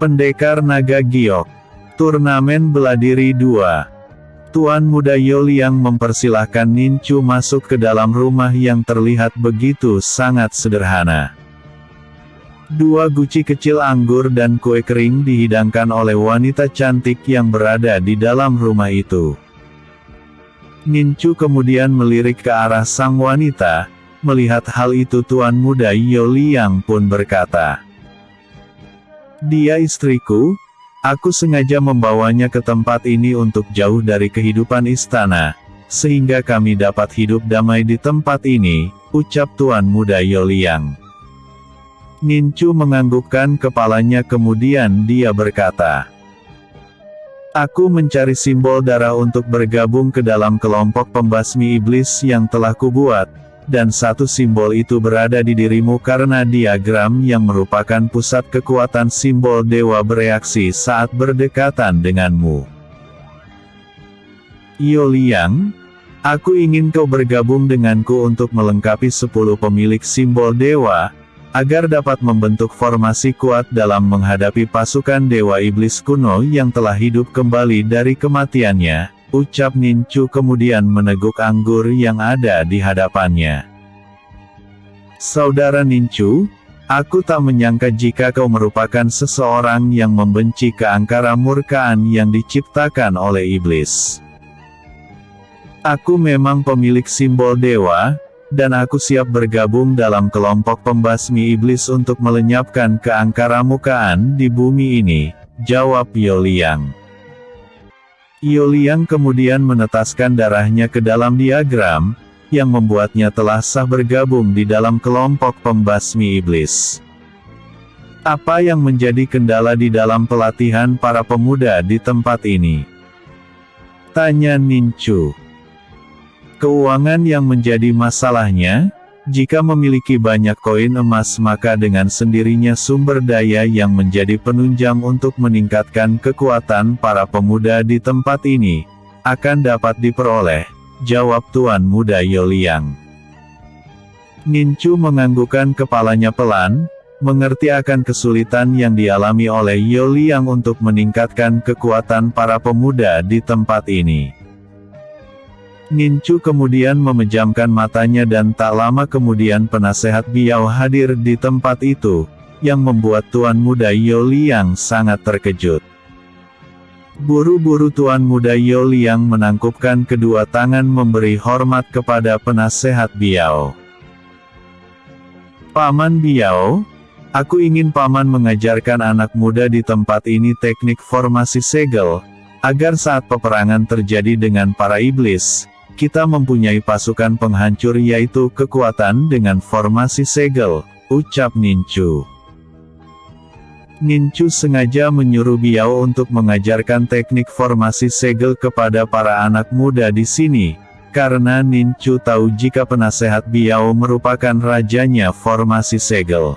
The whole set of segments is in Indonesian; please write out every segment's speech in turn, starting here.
Pendekar Naga Giok. Turnamen bela diri 2. Tuan Muda Yoliang mempersilahkan Nincu masuk ke dalam rumah yang terlihat begitu sangat sederhana. 2 guci kecil anggur dan kue kering dihidangkan oleh wanita cantik yang berada di dalam rumah itu. Nincu kemudian melirik ke arah sang wanita. Melihat hal itu Tuan Muda Yoliang pun berkata, "Dia istriku. Aku sengaja membawanya ke tempat ini untuk jauh dari kehidupan istana, sehingga kami dapat hidup damai di tempat ini," ucap Tuan Muda Yoliang. Nincu menganggukkan kepalanya kemudian dia berkata, "Aku mencari simbol darah untuk bergabung ke dalam kelompok pembasmi iblis yang telah kubuat, dan satu simbol itu berada di dirimu karena diagram yang merupakan pusat kekuatan simbol dewa bereaksi saat berdekatan denganmu. Yoliang, aku ingin kau bergabung denganku untuk melengkapi 10 pemilik simbol dewa, agar dapat membentuk formasi kuat dalam menghadapi pasukan dewa iblis kuno yang telah hidup kembali dari kematiannya," ucap Nincu kemudian meneguk anggur yang ada di hadapannya. "Saudara Nincu, aku tak menyangka jika kau merupakan seseorang yang membenci keangkara murkaan yang diciptakan oleh iblis. Aku memang pemilik simbol dewa, dan aku siap bergabung dalam kelompok pembasmi iblis untuk melenyapkan keangkara murkaan di bumi ini," jawab Yoliang. Yoliang kemudian menetaskan darahnya ke dalam diagram, yang membuatnya telah sah bergabung di dalam kelompok pembasmi iblis. "Apa yang menjadi kendala di dalam pelatihan para pemuda di tempat ini?" tanya Nincu. "Keuangan yang menjadi masalahnya. Jika memiliki banyak koin emas maka dengan sendirinya sumber daya yang menjadi penunjang untuk meningkatkan kekuatan para pemuda di tempat ini akan dapat diperoleh," jawab Tuan Muda Yoliang. Nincu menganggukkan kepalanya pelan, mengerti akan kesulitan yang dialami oleh Yoliang untuk meningkatkan kekuatan para pemuda di tempat ini. Nincu kemudian memejamkan matanya dan tak lama kemudian penasehat Biao hadir di tempat itu, yang membuat Tuan Muda Yoliang sangat terkejut. Buru-buru Tuan Muda Yoliang menangkupkan kedua tangan memberi hormat kepada penasehat Biao. "Paman Biao, aku ingin Paman mengajarkan anak muda di tempat ini teknik formasi segel, agar saat peperangan terjadi dengan para iblis, kita mempunyai pasukan penghancur yaitu kekuatan dengan formasi segel," ucap Nincu. Nincu sengaja menyuruh Biao untuk mengajarkan teknik formasi segel kepada para anak muda di sini, karena Nincu tahu jika penasehat Biao merupakan rajanya formasi segel.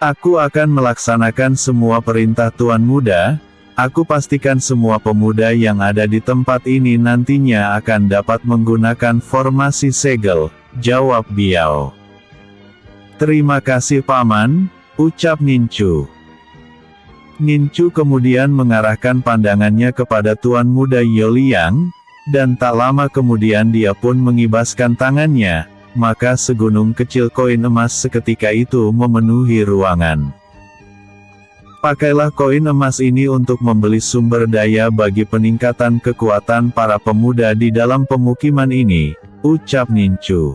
"Aku akan melaksanakan semua perintah Tuan Muda. Aku pastikan semua pemuda yang ada di tempat ini nantinya akan dapat menggunakan formasi segel," jawab Biao. "Terima kasih Paman," ucap Nincu. Nincu kemudian mengarahkan pandangannya kepada Tuan Muda Yoliang, dan tak lama kemudian dia pun mengibaskan tangannya, maka segunung kecil koin emas seketika itu memenuhi ruangan. "Pakailah koin emas ini untuk membeli sumber daya bagi peningkatan kekuatan para pemuda di dalam pemukiman ini," ucap Nincu.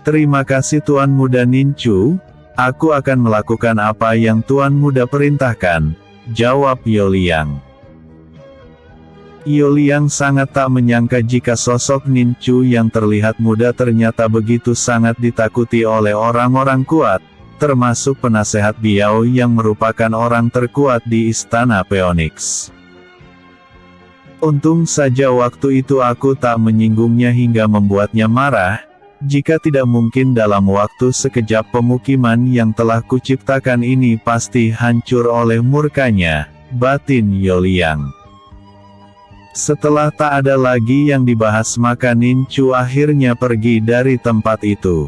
"Terima kasih Tuan Muda Nincu, aku akan melakukan apa yang Tuan Muda perintahkan," jawab Yoliang. Yoliang sangat tak menyangka jika sosok Nincu yang terlihat muda ternyata begitu sangat ditakuti oleh orang-orang kuat, termasuk penasehat Biao yang merupakan orang terkuat di Istana Phoenix. "Untung saja waktu itu aku tak menyinggungnya hingga membuatnya marah, jika tidak mungkin dalam waktu sekejap pemukiman yang telah kuciptakan ini pasti hancur oleh murkanya," batin Yoliang. Setelah tak ada lagi yang dibahas maka Nincu akhirnya pergi dari tempat itu.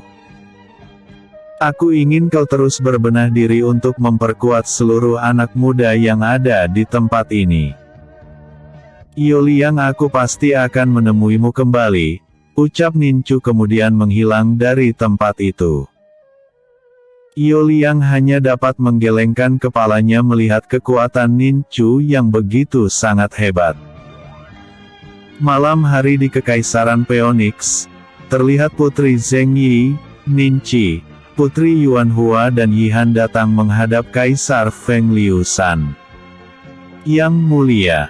Aku ingin kau terus berbenah diri untuk memperkuat seluruh anak muda yang ada di tempat ini. Youliang, aku pasti akan menemuimu kembali, ucap Nincu kemudian menghilang dari tempat itu. Youliang hanya dapat menggelengkan kepalanya melihat kekuatan Nincu yang begitu sangat hebat. Malam hari di Kekaisaran Phoenix, terlihat Putri Zheng Yi, Ninci, Putri Yuan Hua dan Yihan datang menghadap Kaisar Feng Liusan. Yang mulia,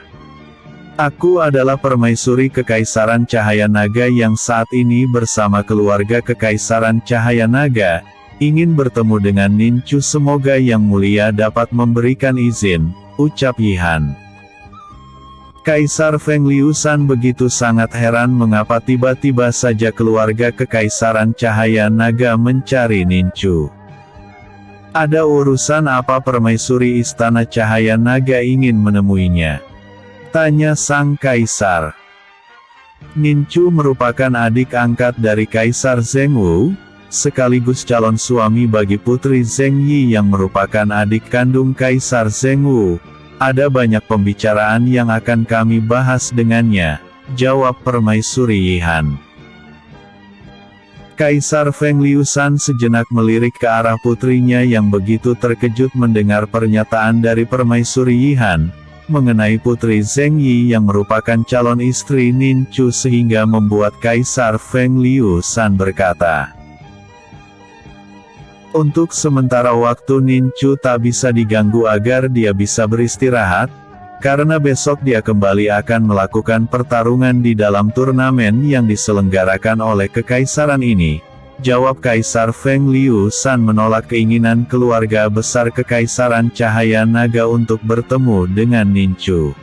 aku adalah permaisuri Kekaisaran Cahaya Naga yang saat ini bersama keluarga Kekaisaran Cahaya Naga, ingin bertemu dengan Nincu. Semoga Yang Mulia dapat memberikan izin, ucap Yihan. Kaisar Feng Liusan begitu sangat heran mengapa tiba-tiba saja keluarga Kekaisaran Cahaya Naga mencari Nincu. Ada urusan apa permaisuri Istana Cahaya Naga ingin menemuinya? Tanya sang kaisar. Nincu merupakan adik angkat dari Kaisar Zheng Wu, sekaligus calon suami bagi Putri Zheng Yi yang merupakan adik kandung Kaisar Zheng Wu. Ada banyak pembicaraan yang akan kami bahas dengannya, jawab permaisuri Yihan. Kaisar Feng Liusan sejenak melirik ke arah putrinya yang begitu terkejut mendengar pernyataan dari permaisuri Yihan, mengenai Putri Zheng Yi yang merupakan calon istri Nincu sehingga membuat Kaisar Feng Liusan berkata, untuk sementara waktu Nincu tak bisa diganggu agar dia bisa beristirahat, karena besok dia kembali akan melakukan pertarungan di dalam turnamen yang diselenggarakan oleh kekaisaran ini, jawab Kaisar Feng Liusan menolak keinginan keluarga besar Kekaisaran Cahaya Naga untuk bertemu dengan Nincu.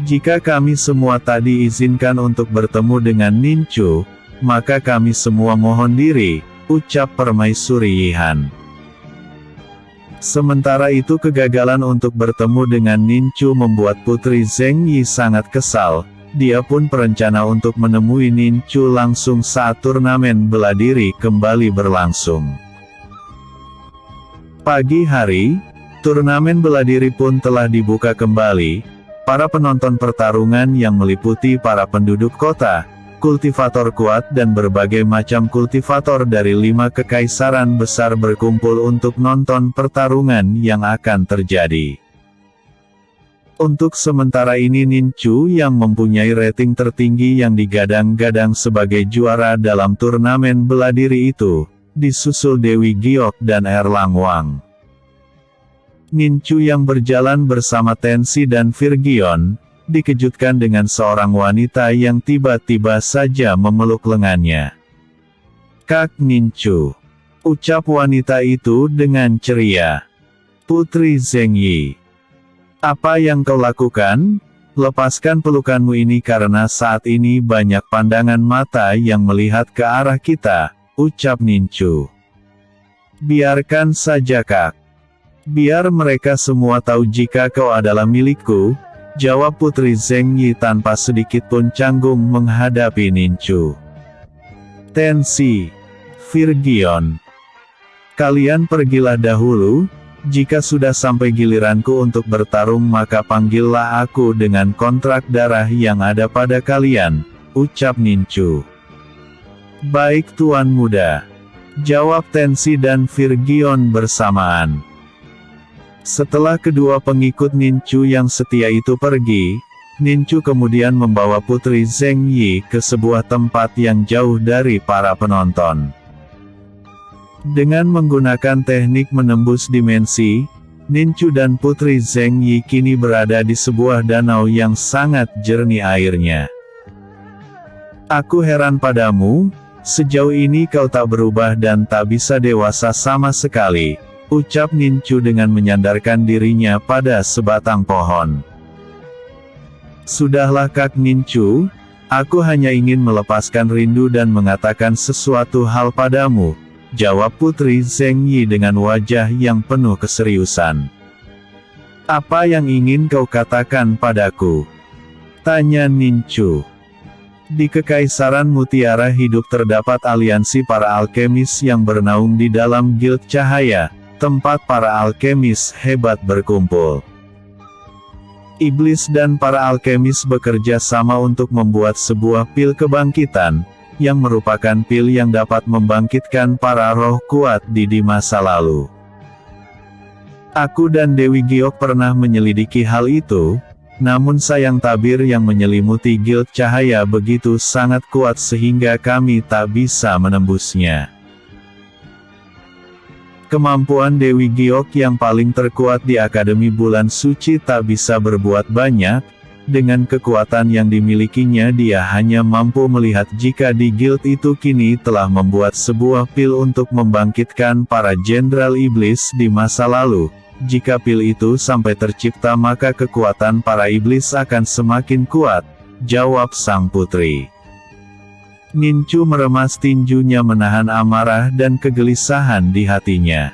Jika kami semua tak diizinkan untuk bertemu dengan Nincu, maka kami semua mohon diri, ucap permaisuri Yihan. Sementara itu kegagalan untuk bertemu dengan Nincu membuat Putri Zheng Yi sangat kesal, dia pun berencana untuk menemui Nincu langsung saat turnamen bela diri kembali berlangsung. Pagi hari, turnamen bela diri pun telah dibuka kembali, para penonton pertarungan yang meliputi para penduduk kota, kultivator kuat dan berbagai macam kultivator dari 5 kekaisaran besar berkumpul untuk nonton pertarungan yang akan terjadi. Untuk sementara ini Nincu yang mempunyai rating tertinggi yang digadang-gadang sebagai juara dalam turnamen bela diri itu, disusul Dewi Giok dan Erlang Wang. Nincu yang berjalan bersama Tensi dan Virgion, dikejutkan dengan seorang wanita yang tiba-tiba saja memeluk lengannya. Kak Nincu, ucap wanita itu dengan ceria. Putri Zheng Yi, apa yang kau lakukan? Lepaskan pelukanmu ini karena saat ini banyak pandangan mata yang melihat ke arah kita, ucap Nincu. Biarkan saja Kak. Biar mereka semua tahu jika kau adalah milikku, jawab Putri Zheng Yi tanpa sedikit pun canggung menghadapi Nincu. Tensi, Virgion, kalian pergilah dahulu, jika sudah sampai giliranku untuk bertarung maka panggillah aku dengan kontrak darah yang ada pada kalian, ucap Nincu. Baik Tuan Muda, jawab Tensi dan Virgion bersamaan. Setelah kedua pengikut Nincu yang setia itu pergi, Nincu kemudian membawa Putri Zheng Yi ke sebuah tempat yang jauh dari para penonton. Dengan menggunakan teknik menembus dimensi, Nincu dan Putri Zheng Yi kini berada di sebuah danau yang sangat jernih airnya. Aku heran padamu, sejauh ini kau tak berubah dan tak bisa dewasa sama sekali, ucap Nincu dengan menyandarkan dirinya pada sebatang pohon. Sudahlah Kak Nincu, aku hanya ingin melepaskan rindu dan mengatakan sesuatu hal padamu, jawab Putri Zheng Yi dengan wajah yang penuh keseriusan. Apa yang ingin kau katakan padaku? Tanya Nincu. Di Kekaisaran Mutiara Hidup terdapat aliansi para alkemis yang bernaung di dalam Guild Cahaya, tempat para alkemis hebat berkumpul. Iblis dan para alkemis bekerja sama untuk membuat sebuah pil kebangkitan, yang merupakan pil yang dapat membangkitkan para roh kuat di masa lalu. Aku dan Dewi Giok pernah menyelidiki hal itu, namun sayang tabir yang menyelimuti Guild Cahaya begitu sangat kuat sehingga kami tak bisa menembusnya. Kemampuan Dewi Giok yang paling terkuat di Akademi Bulan Suci tak bisa berbuat banyak. Dengan kekuatan yang dimilikinya dia hanya mampu melihat jika di guild itu kini telah membuat sebuah pil untuk membangkitkan para jenderal iblis di masa lalu. Jika pil itu sampai tercipta maka kekuatan para iblis akan semakin kuat, jawab sang putri. Nincu meremas tinjunya menahan amarah dan kegelisahan di hatinya.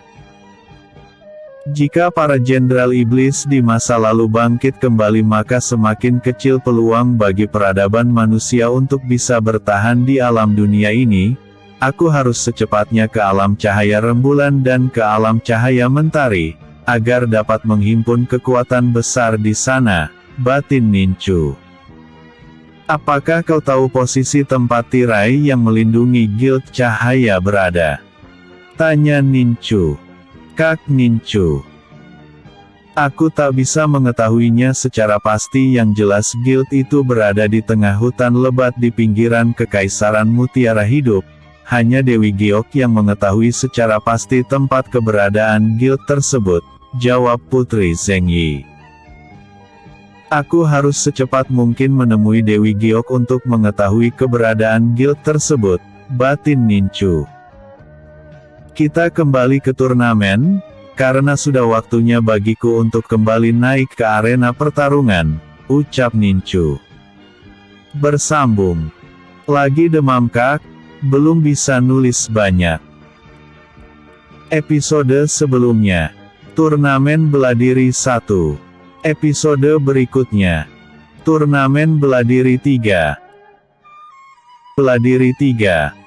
Jika para jenderal iblis di masa lalu bangkit kembali maka semakin kecil peluang bagi peradaban manusia untuk bisa bertahan di alam dunia ini. Aku harus secepatnya ke alam cahaya rembulan dan ke alam cahaya mentari, agar dapat menghimpun kekuatan besar di sana, batin Nincu. Apakah kau tahu posisi tempat tirai yang melindungi Guild Cahaya berada? Tanya Nincu. Kak Nincu. Aku tak bisa mengetahuinya secara pasti, yang jelas guild itu berada di tengah hutan lebat di pinggiran Kekaisaran Mutiara Hidup. Hanya Dewi Giok yang mengetahui secara pasti tempat keberadaan guild tersebut, jawab Putri Zhengyi. Aku harus secepat mungkin menemui Dewi Giok untuk mengetahui keberadaan guild tersebut, batin Nincu. Kita kembali ke turnamen, karena sudah waktunya bagiku untuk kembali naik ke arena pertarungan, ucap Nincu. Bersambung. Lagi demam kak, belum bisa nulis banyak. Episode sebelumnya. Turnamen Beladiri 1. Episode berikutnya. Turnamen Beladiri 3. Beladiri 3.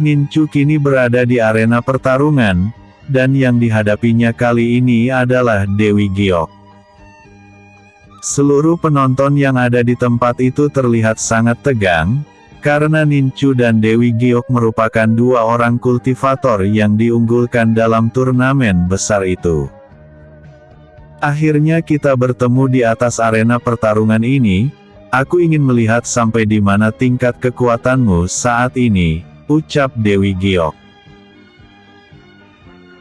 Nincu kini berada di arena pertarungan, dan yang dihadapinya kali ini adalah Dewi Giok. Seluruh penonton yang ada di tempat itu terlihat sangat tegang, karena Nincu dan Dewi Giok merupakan dua orang kultivator yang diunggulkan dalam turnamen besar itu. Akhirnya kita bertemu di atas arena pertarungan ini. Aku ingin melihat sampai di mana tingkat kekuatanmu saat ini, ucap Dewi Giok.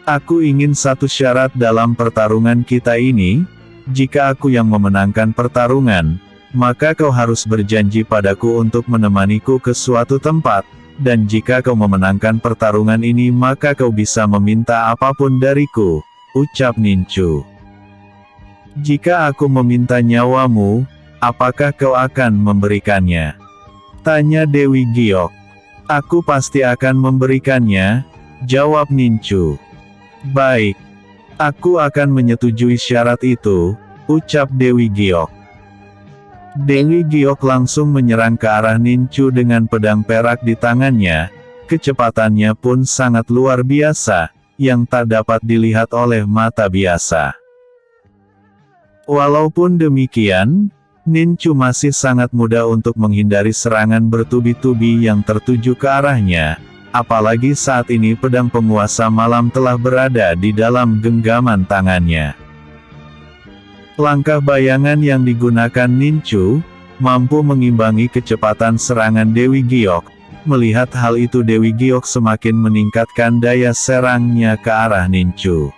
Aku ingin satu syarat dalam pertarungan kita ini. Jika aku yang memenangkan pertarungan, maka kau harus berjanji padaku untuk menemaniku ke suatu tempat, dan jika kau memenangkan pertarungan ini maka kau bisa meminta apapun dariku, ucap Nincu. Jika aku meminta nyawamu, apakah kau akan memberikannya? Tanya Dewi Giok. Aku pasti akan memberikannya, jawab Nincu. Baik. Aku akan menyetujui syarat itu, ucap Dewi Giok. Dewi Giok langsung menyerang ke arah Nincu dengan pedang perak di tangannya. Kecepatannya pun sangat luar biasa, yang tak dapat dilihat oleh mata biasa. Walaupun demikian, Nincu masih sangat mudah untuk menghindari serangan bertubi-tubi yang tertuju ke arahnya, apalagi saat ini pedang penguasa malam telah berada di dalam genggaman tangannya. Langkah bayangan yang digunakan Nincu, mampu mengimbangi kecepatan serangan Dewi Giok. Melihat hal itu Dewi Giok semakin meningkatkan daya serangnya ke arah Nincu.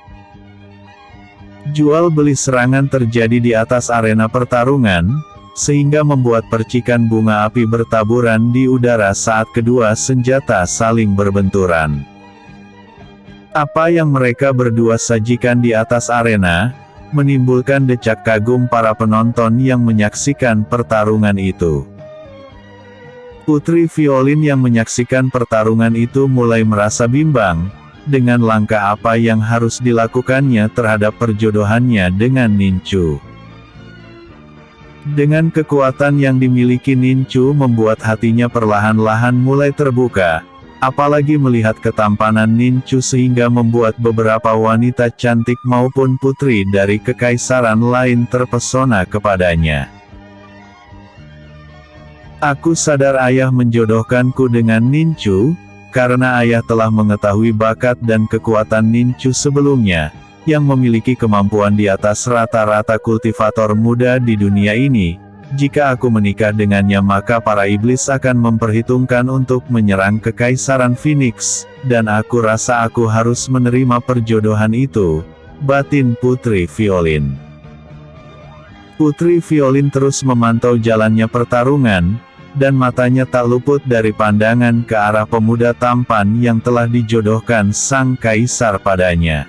Jual beli serangan terjadi di atas arena pertarungan, sehingga membuat percikan bunga api bertaburan di udara saat kedua senjata saling berbenturan. Apa yang mereka berdua sajikan di atas arena, menimbulkan decak kagum para penonton yang menyaksikan pertarungan itu. Putri Violin yang menyaksikan pertarungan itu mulai merasa bimbang, dengan langkah apa yang harus dilakukannya terhadap perjodohannya dengan Nincu. Dengan kekuatan yang dimiliki Ninchu membuat hatinya perlahan-lahan mulai terbuka, apalagi melihat ketampanan Ninchu sehingga membuat beberapa wanita cantik maupun putri dari kekaisaran lain terpesona kepadanya. Aku sadar ayah menjodohkanku dengan Ninchu, karena ayah telah mengetahui bakat dan kekuatan Ninchu sebelumnya, yang memiliki kemampuan di atas rata-rata kultivator muda di dunia ini. Jika aku menikah dengannya maka para iblis akan memperhitungkan untuk menyerang kekaisaran Phoenix, dan aku rasa aku harus menerima perjodohan itu, batin Putri Violin. Putri Violin terus memantau jalannya pertarungan, dan matanya tak luput dari pandangan ke arah pemuda tampan yang telah dijodohkan sang kaisar padanya.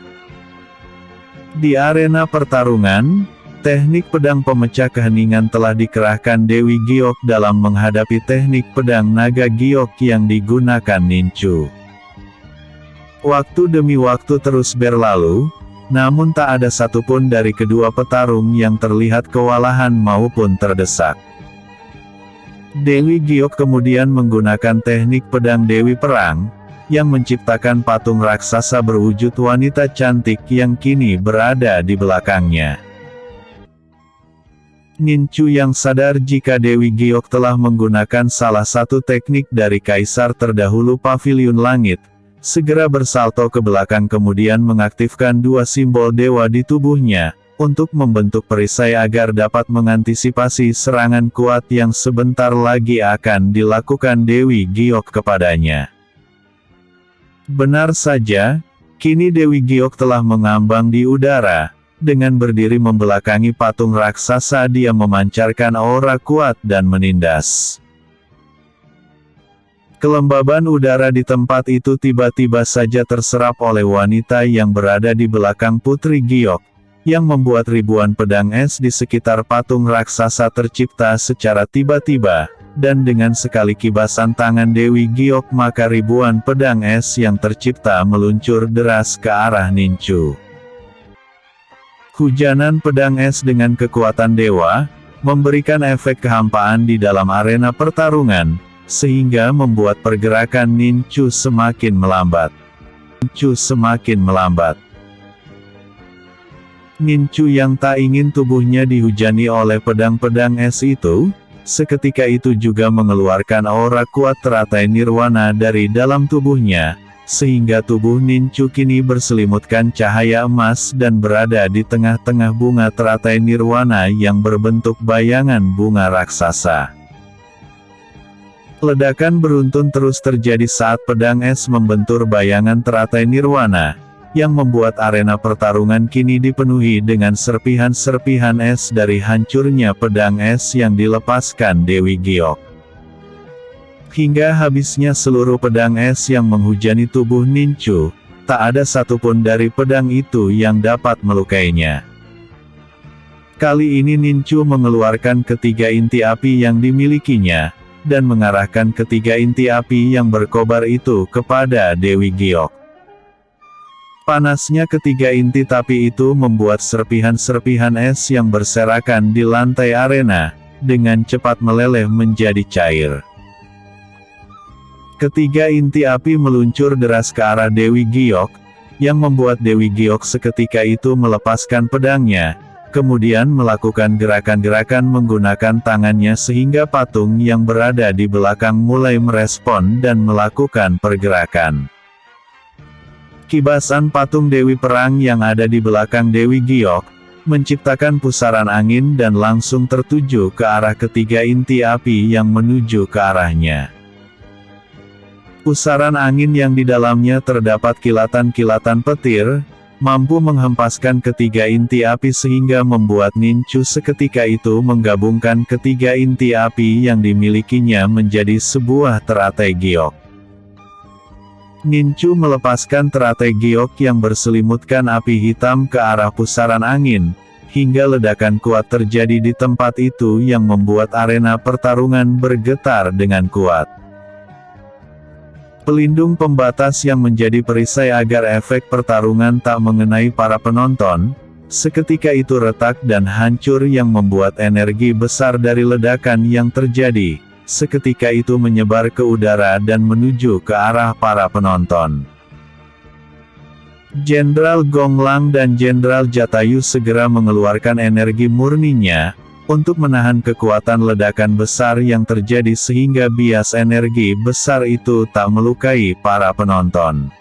Di arena pertarungan, teknik pedang pemecah keheningan telah dikerahkan Dewi Giok dalam menghadapi teknik pedang naga giok yang digunakan Ninchu. Waktu demi waktu terus berlalu, namun tak ada satupun dari kedua petarung yang terlihat kewalahan maupun terdesak. Dewi Giok kemudian menggunakan teknik pedang Dewi Perang, yang menciptakan patung raksasa berwujud wanita cantik yang kini berada di belakangnya. Ninchu yang sadar jika Dewi Giok telah menggunakan salah satu teknik dari kaisar terdahulu Paviliun Langit, segera bersalto ke belakang kemudian mengaktifkan dua simbol dewa di tubuhnya, untuk membentuk perisai agar dapat mengantisipasi serangan kuat yang sebentar lagi akan dilakukan Dewi Giok kepadanya. Benar saja, kini Dewi Giok telah mengambang di udara, dengan berdiri membelakangi patung raksasa dia memancarkan aura kuat dan menindas. Kelembaban udara di tempat itu tiba-tiba saja terserap oleh wanita yang berada di belakang Putri Giok, yang membuat ribuan pedang es di sekitar patung raksasa tercipta secara tiba-tiba. Dan dengan sekali kibasan tangan Dewi Giok maka ribuan pedang es yang tercipta meluncur deras ke arah Ninchu. Hujanan pedang es dengan kekuatan dewa, memberikan efek kehampaan di dalam arena pertarungan, sehingga membuat pergerakan Ninchu semakin melambat. Ninchu yang tak ingin tubuhnya dihujani oleh pedang-pedang es itu, seketika itu juga mengeluarkan aura kuat teratai nirwana dari dalam tubuhnya, sehingga tubuh Ninchu kini berselimutkan cahaya emas dan berada di tengah-tengah bunga teratai nirwana yang berbentuk bayangan bunga raksasa. Ledakan beruntun terus terjadi saat pedang es membentur bayangan teratai nirwana, yang membuat arena pertarungan kini dipenuhi dengan serpihan-serpihan es dari hancurnya pedang es yang dilepaskan Dewi Giok. Hingga habisnya seluruh pedang es yang menghujani tubuh Ninchu, tak ada satupun dari pedang itu yang dapat melukainya. Kali ini Ninchu mengeluarkan ketiga inti api yang dimilikinya, dan mengarahkan ketiga inti api yang berkobar itu kepada Dewi Giok. Panasnya ketiga inti tapi itu membuat serpihan-serpihan es yang berserakan di lantai arena, dengan cepat meleleh menjadi cair. Ketiga inti api meluncur deras ke arah Dewi Giok, yang membuat Dewi Giok seketika itu melepaskan pedangnya, kemudian melakukan gerakan-gerakan menggunakan tangannya sehingga patung yang berada di belakang mulai merespon dan melakukan pergerakan. Kibasan patung Dewi Perang yang ada di belakang Dewi Giok, menciptakan pusaran angin dan langsung tertuju ke arah ketiga inti api yang menuju ke arahnya. Pusaran angin yang di dalamnya terdapat kilatan-kilatan petir, mampu menghempaskan ketiga inti api sehingga membuat Ninchu seketika itu menggabungkan ketiga inti api yang dimilikinya menjadi sebuah teratai giok. Ninchu melepaskan teratai giok yang berselimutkan api hitam ke arah pusaran angin, hingga ledakan kuat terjadi di tempat itu yang membuat arena pertarungan bergetar dengan kuat. Pelindung pembatas yang menjadi perisai agar efek pertarungan tak mengenai para penonton, seketika itu retak dan hancur yang membuat energi besar dari ledakan yang terjadi, seketika itu menyebar ke udara dan menuju ke arah para penonton. Jenderal Gonglang dan Jenderal Jatayu segera mengeluarkan energi murninya, untuk menahan kekuatan ledakan besar yang terjadi sehingga bias energi besar itu tak melukai para penonton.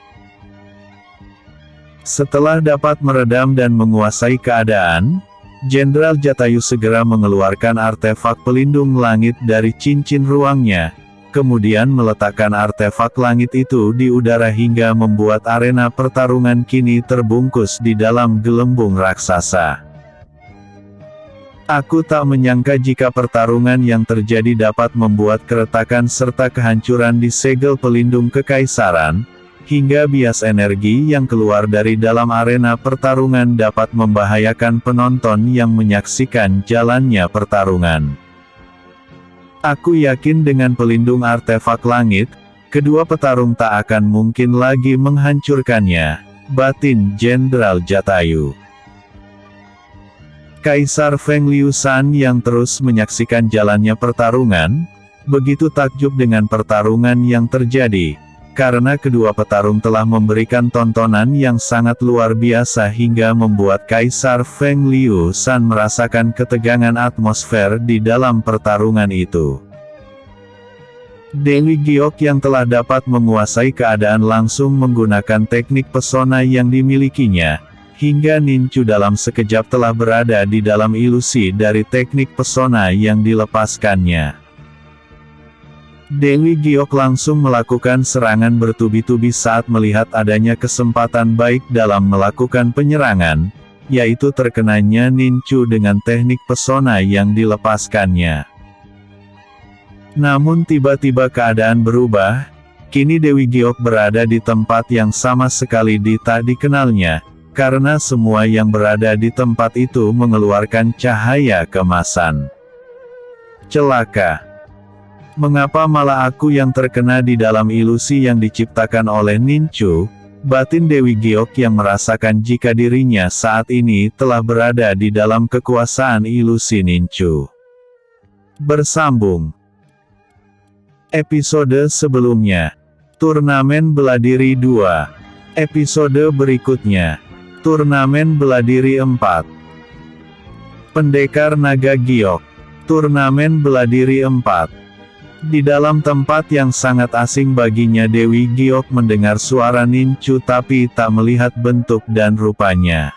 Setelah dapat meredam dan menguasai keadaan, Jenderal Jatayu segera mengeluarkan artefak pelindung langit dari cincin ruangnya, kemudian meletakkan artefak langit itu di udara hingga membuat arena pertarungan kini terbungkus di dalam gelembung raksasa. Aku tak menyangka jika pertarungan yang terjadi dapat membuat keretakan serta kehancuran di segel pelindung kekaisaran, hingga bias energi yang keluar dari dalam arena pertarungan dapat membahayakan penonton yang menyaksikan jalannya pertarungan. Aku yakin dengan pelindung artefak langit, kedua petarung tak akan mungkin lagi menghancurkannya, batin Jenderal Jatayu. Kaisar Feng Liusan yang terus menyaksikan jalannya pertarungan, begitu takjub dengan pertarungan yang terjadi, karena kedua petarung telah memberikan tontonan yang sangat luar biasa hingga membuat Kaisar Feng Liusan merasakan ketegangan atmosfer di dalam pertarungan itu. Dewi Giok yang telah dapat menguasai keadaan langsung menggunakan teknik pesona yang dimilikinya, hingga Nincu dalam sekejap telah berada di dalam ilusi dari teknik pesona yang dilepaskannya. Dewi Giok langsung melakukan serangan bertubi-tubi saat melihat adanya kesempatan baik dalam melakukan penyerangan, yaitu terkenanya Nincu dengan teknik pesona yang dilepaskannya. Namun tiba-tiba keadaan berubah, kini Dewi Giok berada di tempat yang sama sekali tak dikenalnya, karena semua yang berada di tempat itu mengeluarkan cahaya keemasan. Celaka! Mengapa malah aku yang terkena di dalam ilusi yang diciptakan oleh Nincu? Batin Dewi Giok yang merasakan jika dirinya saat ini telah berada di dalam kekuasaan ilusi Nincu. Bersambung. Episode sebelumnya. Turnamen Beladiri 2. Episode berikutnya. Turnamen Beladiri 4. Pendekar Naga Giok. Turnamen Beladiri 4. Di dalam tempat yang sangat asing baginya Dewi Giok mendengar suara Nincu tapi tak melihat bentuk dan rupanya.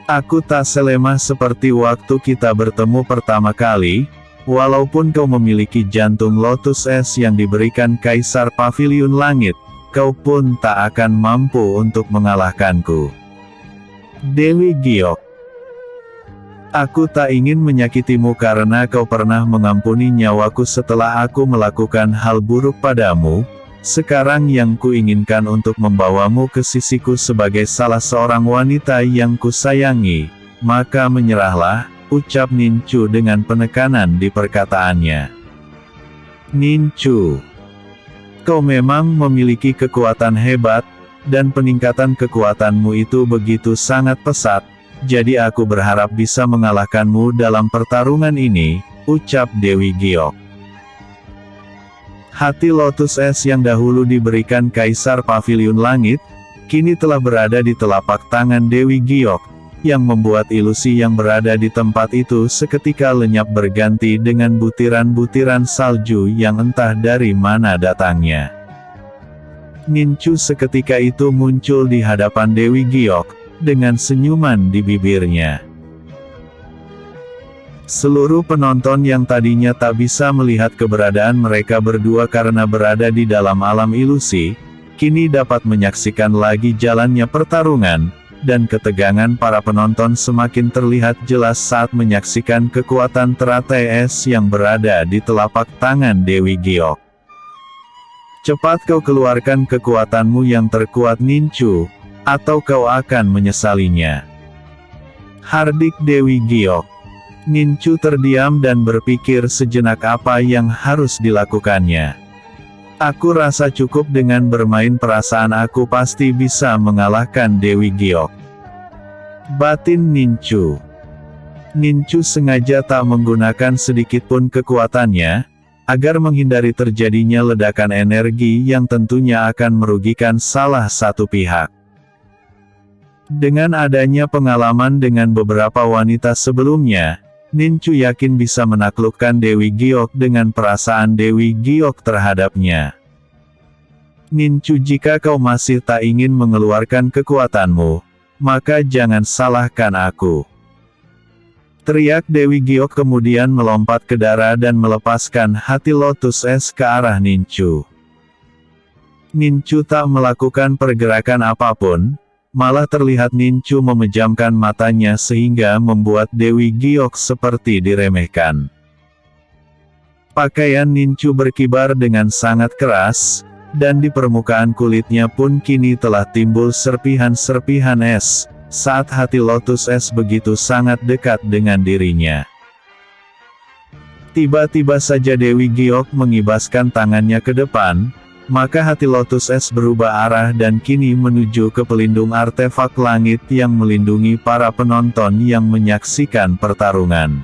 Aku tak selemah seperti waktu kita bertemu pertama kali, walaupun kau memiliki jantung lotus es yang diberikan Kaisar Paviliun Langit, kau pun tak akan mampu untuk mengalahkanku. Dewi Giok. Aku tak ingin menyakitimu karena kau pernah mengampuni nyawaku setelah aku melakukan hal buruk padamu. Sekarang yang kuinginkan untuk membawamu ke sisiku sebagai salah seorang wanita yang kusayangi, maka menyerahlah, ucap Nincu dengan penekanan di perkataannya. Nincu, kau memang memiliki kekuatan hebat, dan peningkatan kekuatanmu itu begitu sangat pesat. Jadi aku berharap bisa mengalahkanmu dalam pertarungan ini, ucap Dewi Giok. Hati lotus es yang dahulu diberikan Kaisar Paviliun Langit, kini telah berada di telapak tangan Dewi Giok, yang membuat ilusi yang berada di tempat itu seketika lenyap berganti dengan butiran-butiran salju yang entah dari mana datangnya. Nincu seketika itu muncul di hadapan Dewi Giok, dengan senyuman di bibirnya. Seluruh penonton yang tadinya tak bisa melihat keberadaan mereka berdua karena berada di dalam alam ilusi, kini dapat menyaksikan lagi jalannya pertarungan, dan ketegangan para penonton semakin terlihat jelas saat menyaksikan kekuatan teratai es yang berada di telapak tangan Dewi Giok. Cepat kau keluarkan kekuatanmu yang terkuat Nincu, atau kau akan menyesalinya. Hardik Dewi Giok. Nincu terdiam dan berpikir sejenak apa yang harus dilakukannya. Aku rasa cukup dengan bermain perasaan aku pasti bisa mengalahkan Dewi Giok. Batin Nincu. Nincu sengaja tak menggunakan sedikitpun kekuatannya, agar menghindari terjadinya ledakan energi yang tentunya akan merugikan salah satu pihak. Dengan adanya pengalaman dengan beberapa wanita sebelumnya, Nincu yakin bisa menaklukkan Dewi Giok dengan perasaan Dewi Giok terhadapnya. Nincu, jika kau masih tak ingin mengeluarkan kekuatanmu, maka jangan salahkan aku. Teriak Dewi Giok kemudian melompat ke darah dan melepaskan hati Lotus Es ke arah Nincu. Nincu tak melakukan pergerakan apapun, malah terlihat Nincu memejamkan matanya sehingga membuat Dewi Giok seperti diremehkan. Pakaian Nincu berkibar dengan sangat keras, dan di permukaan kulitnya pun kini telah timbul serpihan-serpihan es, saat hati Lotus Es begitu sangat dekat dengan dirinya. Tiba-tiba saja Dewi Giok mengibaskan tangannya ke depan, maka hati Lotus Es berubah arah dan kini menuju ke pelindung artefak langit yang melindungi para penonton yang menyaksikan pertarungan.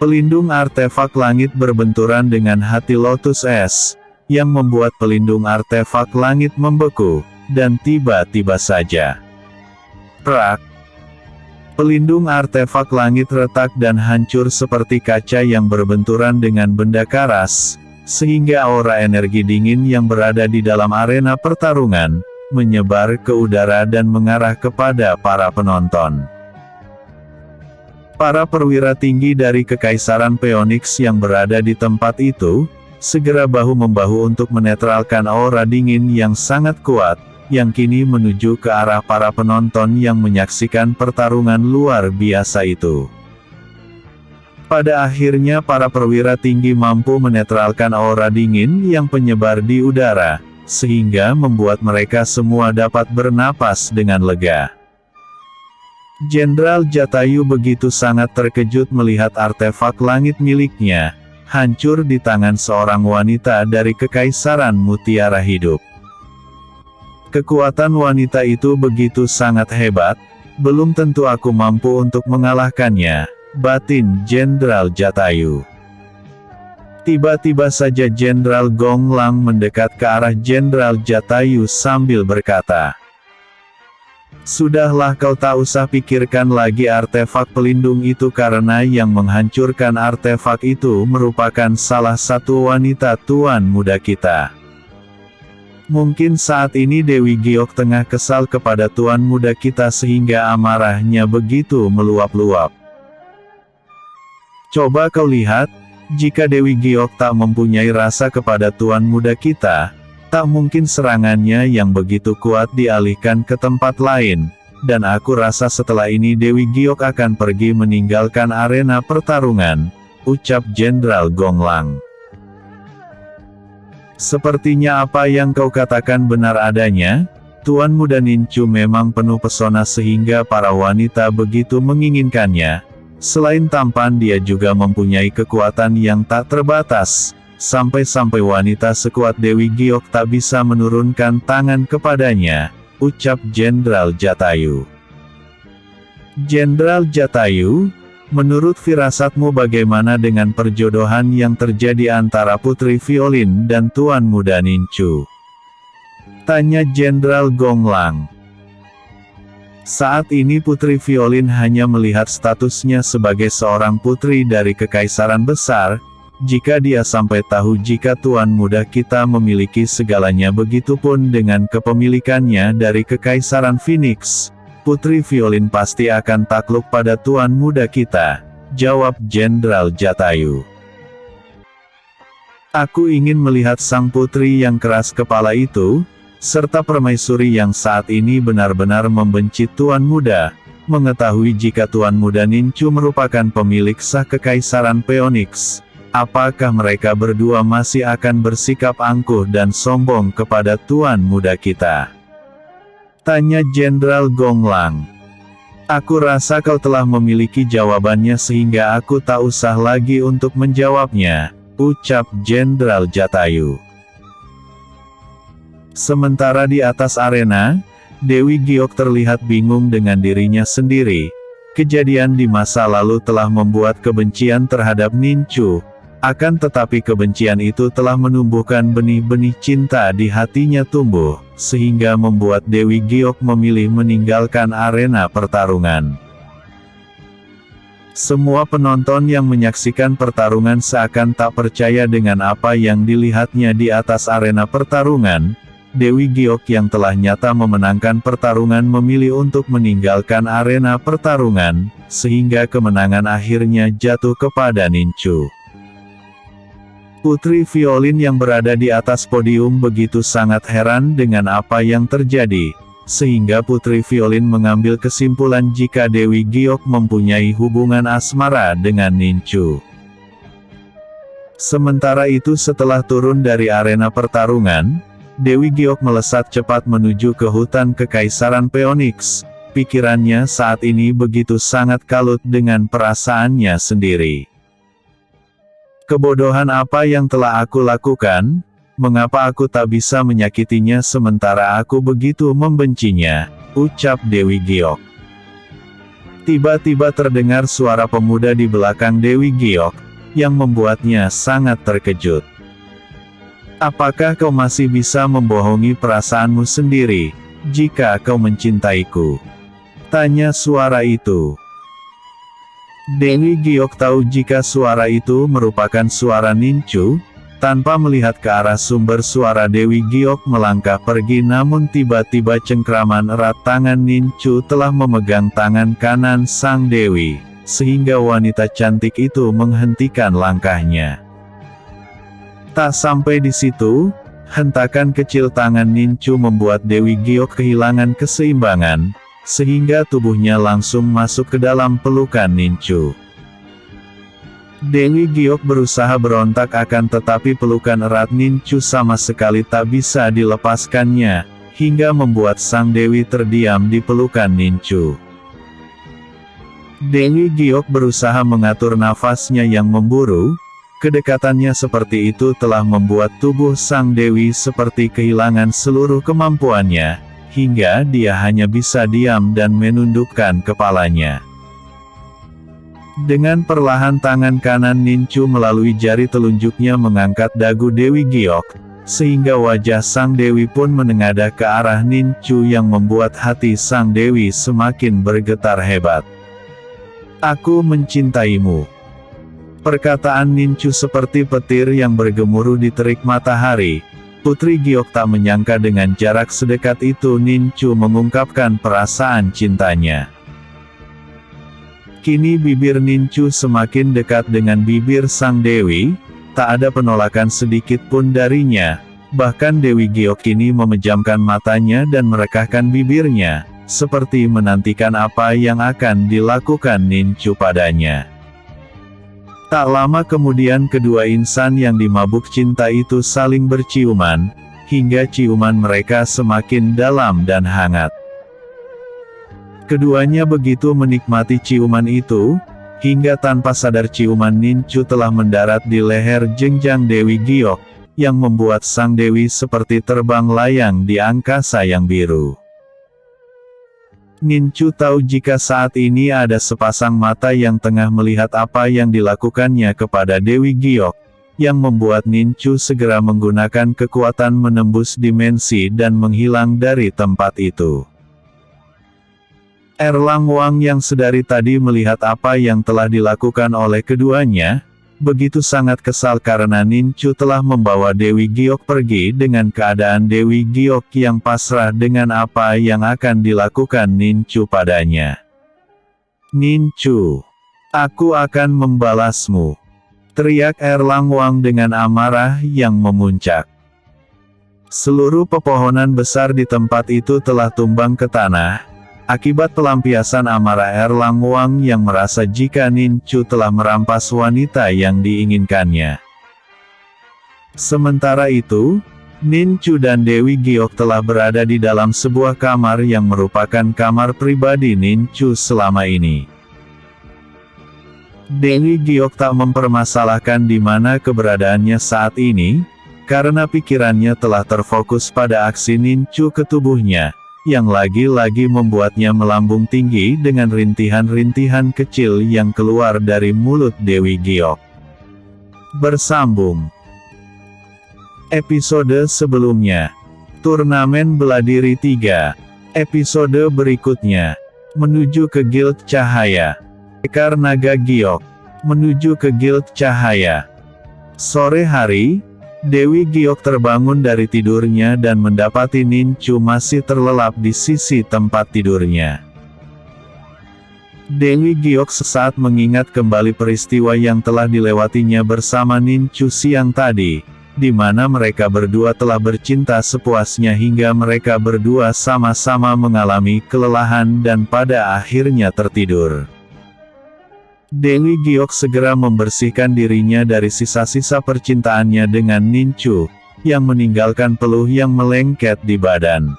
Pelindung artefak langit berbenturan dengan hati Lotus Es, yang membuat pelindung artefak langit membeku, dan tiba-tiba saja, prak! Pelindung artefak langit retak dan hancur seperti kaca yang berbenturan dengan benda karas, sehingga aura energi dingin yang berada di dalam arena pertarungan, menyebar ke udara dan mengarah kepada para penonton. Para perwira tinggi dari Kekaisaran Phoenix yang berada di tempat itu, segera bahu-membahu untuk menetralkan aura dingin yang sangat kuat, yang kini menuju ke arah para penonton yang menyaksikan pertarungan luar biasa itu. Pada akhirnya para perwira tinggi mampu menetralkan aura dingin yang penyebar di udara, sehingga membuat mereka semua dapat bernapas dengan lega. Jenderal Jatayu begitu sangat terkejut melihat artefak langit miliknya hancur di tangan seorang wanita dari Kekaisaran Mutiara Hidup. Kekuatan wanita itu begitu sangat hebat, belum tentu aku mampu untuk mengalahkannya, batin Jenderal Jatayu. Tiba-tiba saja Jenderal Gonglang mendekat ke arah Jenderal Jatayu sambil berkata, "Sudahlah, kau tak usah pikirkan lagi artefak pelindung itu karena yang menghancurkan artefak itu merupakan salah satu wanita tuan muda kita. Mungkin saat ini Dewi Giok tengah kesal kepada tuan muda kita sehingga amarahnya begitu meluap-luap. Coba kau lihat, jika Dewi Giok tak mempunyai rasa kepada tuan muda kita, tak mungkin serangannya yang begitu kuat dialihkan ke tempat lain, dan aku rasa setelah ini Dewi Giok akan pergi meninggalkan arena pertarungan," ucap Jenderal Gonglang. "Sepertinya apa yang kau katakan benar adanya, Tuan Muda Nincu memang penuh pesona sehingga para wanita begitu menginginkannya. Selain tampan dia juga mempunyai kekuatan yang tak terbatas, sampai-sampai wanita sekuat Dewi Giok tak bisa menurunkan tangan kepadanya," ucap Jenderal Jatayu. "Jenderal Jatayu, menurut firasatmu bagaimana dengan perjodohan yang terjadi antara Putri Violin dan Tuan Muda Nincu?" tanya Jenderal Gonglang. Saat ini Putri Violin hanya melihat statusnya sebagai seorang putri dari Kekaisaran Besar. Jika dia sampai tahu jika tuan muda kita memiliki segalanya, begitupun dengan kepemilikannya dari Kekaisaran Phoenix, Putri Violin pasti akan takluk pada tuan muda kita, jawab Jenderal Jatayu. "Aku ingin melihat sang putri yang keras kepala itu, serta permaisuri yang saat ini benar-benar membenci tuan muda, mengetahui jika tuan muda Nincu merupakan pemilik sah Kekaisaran Phoenix. Apakah mereka berdua masih akan bersikap angkuh dan sombong kepada tuan muda kita?" tanya Jenderal Gonglang. "Aku rasa kau telah memiliki jawabannya sehingga aku tak usah lagi untuk menjawabnya," ucap Jenderal Jatayu. Sementara di atas arena, Dewi Giok terlihat bingung dengan dirinya sendiri. Kejadian di masa lalu telah membuat kebencian terhadap Ninchu. Akan tetapi kebencian itu telah menumbuhkan benih-benih cinta di hatinya tumbuh, sehingga membuat Dewi Giok memilih meninggalkan arena pertarungan. Semua penonton yang menyaksikan pertarungan seakan tak percaya dengan apa yang dilihatnya di atas arena pertarungan. Dewi Giok yang telah nyata memenangkan pertarungan memilih untuk meninggalkan arena pertarungan, sehingga kemenangan akhirnya jatuh kepada Ninchu. Putri violin yang berada di atas podium begitu sangat heran dengan apa yang terjadi, sehingga putri violin mengambil kesimpulan jika Dewi Giok mempunyai hubungan asmara dengan Ninchu. Sementara itu setelah turun dari arena pertarungan, Dewi Giok melesat cepat menuju ke hutan Kekaisaran Phoenix. Pikirannya saat ini begitu sangat kalut dengan perasaannya sendiri. Kebodohan apa yang telah aku lakukan? Mengapa aku tak bisa menyakitinya sementara aku begitu membencinya? Ucap Dewi Giok. Tiba-tiba terdengar suara pemuda di belakang Dewi Giok, yang membuatnya sangat terkejut. Apakah kau masih bisa membohongi perasaanmu sendiri, jika kau mencintaiku? Tanya suara itu. Dewi Giok tahu jika suara itu merupakan suara Ninchu. Tanpa melihat ke arah sumber suara, Dewi Giok melangkah pergi, namun tiba-tiba cengkraman erat tangan Ninchu telah memegang tangan kanan sang Dewi, sehingga wanita cantik itu menghentikan langkahnya. Tak sampai di situ, hentakan kecil tangan Ninchu membuat Dewi Giok kehilangan keseimbangan, sehingga tubuhnya langsung masuk ke dalam pelukan Ninchu. Dewi Giok berusaha berontak akan tetapi pelukan erat Ninchu sama sekali tak bisa dilepaskannya, hingga membuat sang Dewi terdiam di pelukan Ninchu. Dewi Giok berusaha mengatur nafasnya yang memburu. Kedekatannya seperti itu telah membuat tubuh sang Dewi seperti kehilangan seluruh kemampuannya, hingga dia hanya bisa diam dan menundukkan kepalanya. Dengan perlahan tangan kanan Ninchu melalui jari telunjuknya mengangkat dagu Dewi Giok, sehingga wajah sang Dewi pun menengadah ke arah Ninchu yang membuat hati sang Dewi semakin bergetar hebat. Aku mencintaimu. Perkataan Ninchu seperti petir yang bergemuruh di terik matahari. Putri Giok tak menyangka dengan jarak sedekat itu Ninchu mengungkapkan perasaan cintanya. Kini bibir Ninchu semakin dekat dengan bibir sang Dewi, tak ada penolakan sedikit pun darinya. Bahkan Dewi Giok kini memejamkan matanya dan merekahkan bibirnya, seperti menantikan apa yang akan dilakukan Ninchu padanya. Tak lama kemudian kedua insan yang dimabuk cinta itu saling berciuman, hingga ciuman mereka semakin dalam dan hangat. Keduanya begitu menikmati ciuman itu, hingga tanpa sadar ciuman Ninchu telah mendarat di leher jenjang Dewi Giok, yang membuat sang Dewi seperti terbang layang di angkasa yang biru. Ninchu tahu jika saat ini ada sepasang mata yang tengah melihat apa yang dilakukannya kepada Dewi Giok, yang membuat Ninchu segera menggunakan kekuatan menembus dimensi dan menghilang dari tempat itu. Erlang Wang yang sedari tadi melihat apa yang telah dilakukan oleh keduanya, begitu sangat kesal karena Ninchu telah membawa Dewi Giok pergi dengan keadaan Dewi Giok yang pasrah dengan apa yang akan dilakukan Ninchu padanya. Ninchu, aku akan membalasmu, teriak Erlang Wang dengan amarah yang memuncak. Seluruh pepohonan besar di tempat itu telah tumbang ke tanah. Akibat pelampiasan amarah Erlang Wang yang merasa jika Ninchu telah merampas wanita yang diinginkannya. Sementara itu, Ninchu dan Dewi Giok telah berada di dalam sebuah kamar yang merupakan kamar pribadi Ninchu selama ini. Dewi Giok tak mempermasalahkan di mana keberadaannya saat ini, karena pikirannya telah terfokus pada aksi Ninchu ke tubuhnya. yang lagi-lagi membuatnya melambung tinggi dengan rintihan-rintihan kecil yang keluar dari mulut Dewi Giok. Bersambung. Episode sebelumnya. Turnamen Beladiri 3. Episode berikutnya. Menuju ke Guild Cahaya. Pendekar Naga Giok. Menuju ke Guild Cahaya. Sore hari, Dewi Giok terbangun dari tidurnya dan mendapati Nincu masih terlelap di sisi tempat tidurnya. Dewi Giok sesaat mengingat kembali peristiwa yang telah dilewatinya bersama Nincu siang tadi, di mana mereka berdua telah bercinta sepuasnya hingga mereka berdua sama-sama mengalami kelelahan dan pada akhirnya tertidur. Dewi Giok segera membersihkan dirinya dari sisa-sisa percintaannya dengan Nincu, yang meninggalkan peluh yang melengket di badan.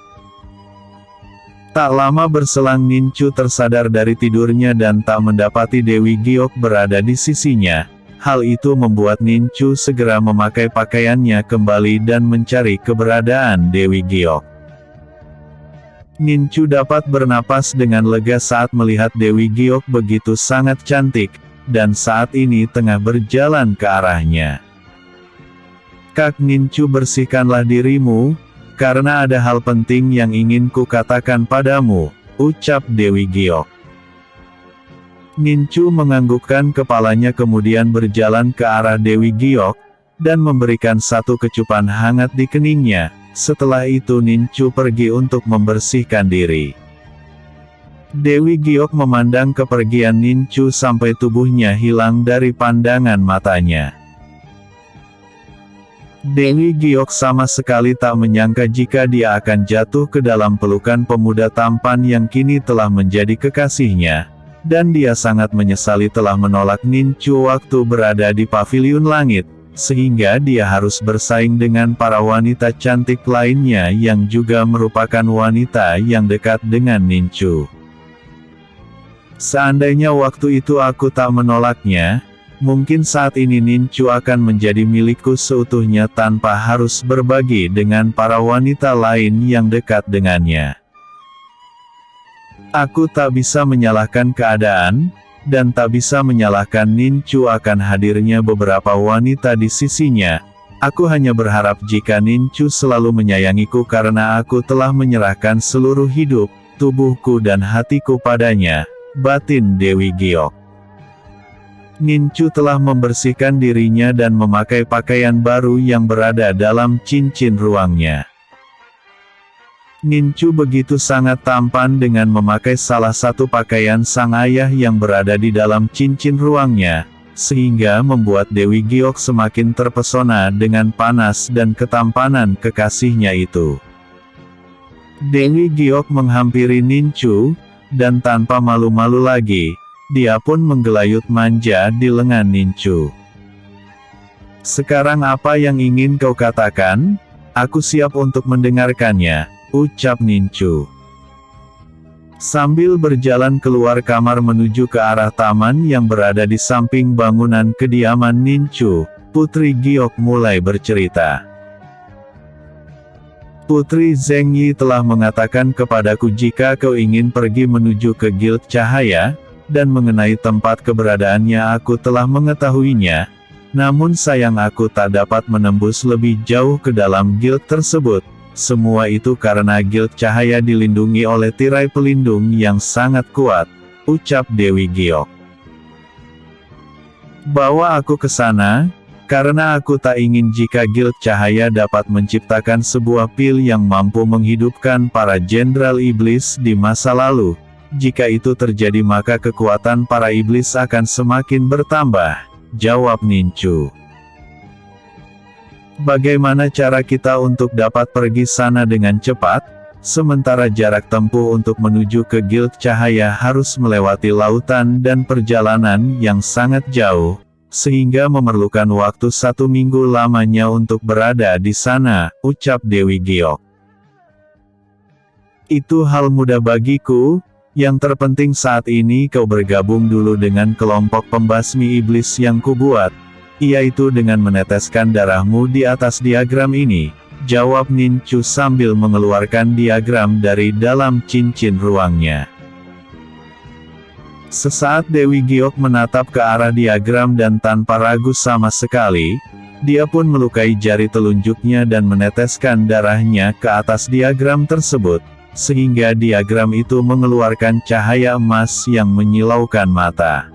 Tak lama berselang Nincu tersadar dari tidurnya dan tak mendapati Dewi Giok berada di sisinya. Hal itu membuat Nincu segera memakai pakaiannya kembali dan mencari keberadaan Dewi Giok. Nincu dapat bernapas dengan lega saat melihat Dewi Giok begitu sangat cantik, dan saat ini tengah berjalan ke arahnya. "Kak Nincu, bersihkanlah dirimu, karena ada hal penting yang ingin kukatakan padamu," ucap Dewi Giok. Nincu menganggukkan kepalanya kemudian berjalan ke arah Dewi Giok, dan memberikan satu kecupan hangat di keningnya. Setelah itu Nincu pergi untuk membersihkan diri. Dewi Giok memandang kepergian Nincu sampai tubuhnya hilang dari pandangan matanya. Dewi Giok sama sekali tak menyangka jika dia akan jatuh ke dalam pelukan pemuda tampan yang kini telah menjadi kekasihnya, dan dia sangat menyesali telah menolak Nincu waktu berada di Paviliun Langit, sehingga dia harus bersaing dengan para wanita cantik lainnya yang juga merupakan wanita yang dekat dengan Nincu. Seandainya waktu itu aku tak menolaknya, mungkin saat ini Nincu akan menjadi milikku seutuhnya tanpa harus berbagi dengan para wanita lain yang dekat dengannya. Aku tak bisa menyalahkan keadaan, dan tak bisa menyalahkan Nincu akan hadirnya beberapa wanita di sisinya. Aku hanya berharap jika Nincu selalu menyayangiku karena aku telah menyerahkan seluruh hidup, tubuhku dan hatiku padanya, batin Dewi Giok. Nincu telah membersihkan dirinya dan memakai pakaian baru yang berada dalam cincin ruangnya. Nincu begitu sangat tampan dengan memakai salah satu pakaian sang ayah yang berada di dalam cincin ruangnya, sehingga membuat Dewi Giok semakin terpesona dengan panas dan ketampanan kekasihnya itu. Dewi Giok menghampiri Nincu, dan tanpa malu-malu lagi, dia pun menggelayut manja di lengan Nincu. "Sekarang apa yang ingin kau katakan? Aku siap untuk mendengarkannya," ucap Nincu. Sambil berjalan keluar kamar menuju ke arah taman yang berada di samping bangunan kediaman Nincu, Putri Giok mulai bercerita. "Putri Zheng Yi telah mengatakan kepadaku jika kau ingin pergi menuju ke Guild Cahaya, dan mengenai tempat keberadaannya aku telah mengetahuinya, namun sayang aku tak dapat menembus lebih jauh ke dalam guild tersebut. Semua itu karena Guild Cahaya dilindungi oleh tirai pelindung yang sangat kuat," ucap Dewi Giok. "Bawa aku ke sana, karena aku tak ingin jika Guild Cahaya dapat menciptakan sebuah pil yang mampu menghidupkan para jenderal iblis di masa lalu. Jika itu terjadi maka kekuatan para iblis akan semakin bertambah," jawab Nincu. "Bagaimana cara kita untuk dapat pergi sana dengan cepat? Sementara jarak tempuh untuk menuju ke Guild Cahaya harus melewati lautan dan perjalanan yang sangat jauh, sehingga memerlukan waktu 1 minggu lamanya untuk berada di sana," ucap Dewi Giok. "Itu hal mudah bagiku, yang terpenting saat ini kau bergabung dulu dengan kelompok pembasmi iblis yang kubuat, yaitu dengan meneteskan darahmu di atas diagram ini," jawab Nincu sambil mengeluarkan diagram dari dalam cincin ruangnya. Sesaat Dewi Giok menatap ke arah diagram dan tanpa ragu sama sekali, dia pun melukai jari telunjuknya dan meneteskan darahnya ke atas diagram tersebut, sehingga diagram itu mengeluarkan cahaya emas yang menyilaukan mata.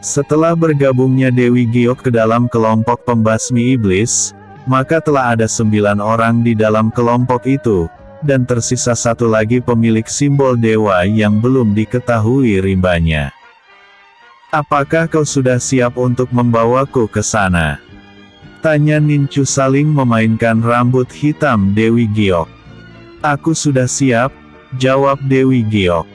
Setelah bergabungnya Dewi Giok ke dalam kelompok pembasmi iblis, maka telah ada 9 orang di dalam kelompok itu, dan tersisa satu lagi pemilik simbol dewa yang belum diketahui rimbanya. Apakah kau sudah siap untuk membawaku ke sana? Tanya Nincu saling memainkan rambut hitam Dewi Giok. Aku sudah siap, jawab Dewi Giok.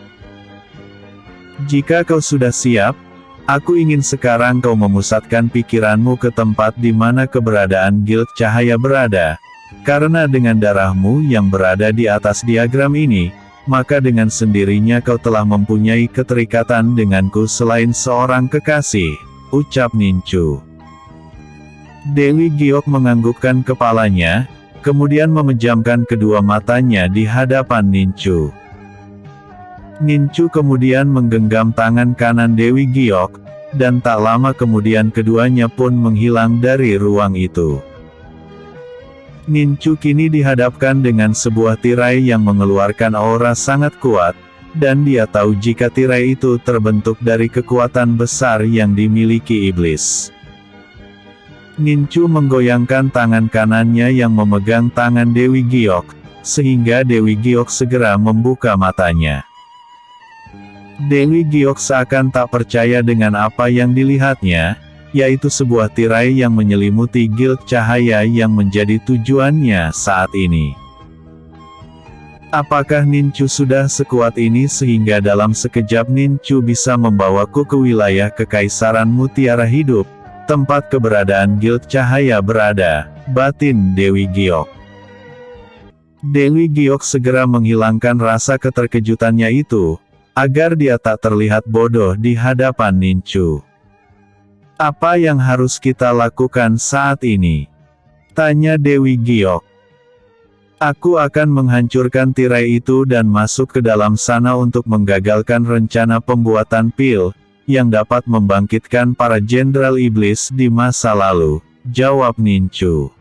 Jika kau sudah siap, aku ingin sekarang kau memusatkan pikiranmu ke tempat di mana keberadaan Guild Cahaya berada, karena dengan darahmu yang berada di atas diagram ini, maka dengan sendirinya kau telah mempunyai keterikatan denganku selain seorang kekasih, ucap Nincu. Dewi Giok menganggukkan kepalanya, kemudian memejamkan kedua matanya di hadapan Nincu. Nincu kemudian menggenggam tangan kanan Dewi Giok, dan tak lama kemudian keduanya pun menghilang dari ruang itu. Nincu kini dihadapkan dengan sebuah tirai yang mengeluarkan aura sangat kuat, dan dia tahu jika tirai itu terbentuk dari kekuatan besar yang dimiliki iblis. Nincu menggoyangkan tangan kanannya yang memegang tangan Dewi Giok, sehingga Dewi Giok segera membuka matanya. Dewi Giok seakan tak percaya dengan apa yang dilihatnya, yaitu sebuah tirai yang menyelimuti Guild Cahaya yang menjadi tujuannya saat ini. Apakah Nincu sudah sekuat ini sehingga dalam sekejap Nincu bisa membawaku ke wilayah Kekaisaran Mutiara Hidup, tempat keberadaan Guild Cahaya berada, batin Dewi Giok. Dewi Giok segera menghilangkan rasa keterkejutannya itu, agar dia tak terlihat bodoh di hadapan Nincu. Apa yang harus kita lakukan saat ini? Tanya Dewi Giok. Aku akan menghancurkan tirai itu dan masuk ke dalam sana untuk menggagalkan rencana pembuatan pil, yang dapat membangkitkan para jenderal iblis di masa lalu, jawab Nincu.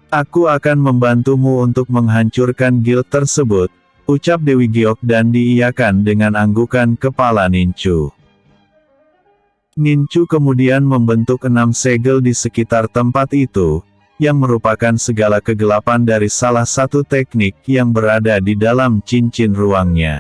Aku akan membantumu untuk menghancurkan guild tersebut, ucap Dewi Giok dan diiyakan dengan anggukan kepala Nincu. Nincu kemudian membentuk 6 segel di sekitar tempat itu, yang merupakan segala kegelapan dari salah satu teknik yang berada di dalam cincin ruangnya.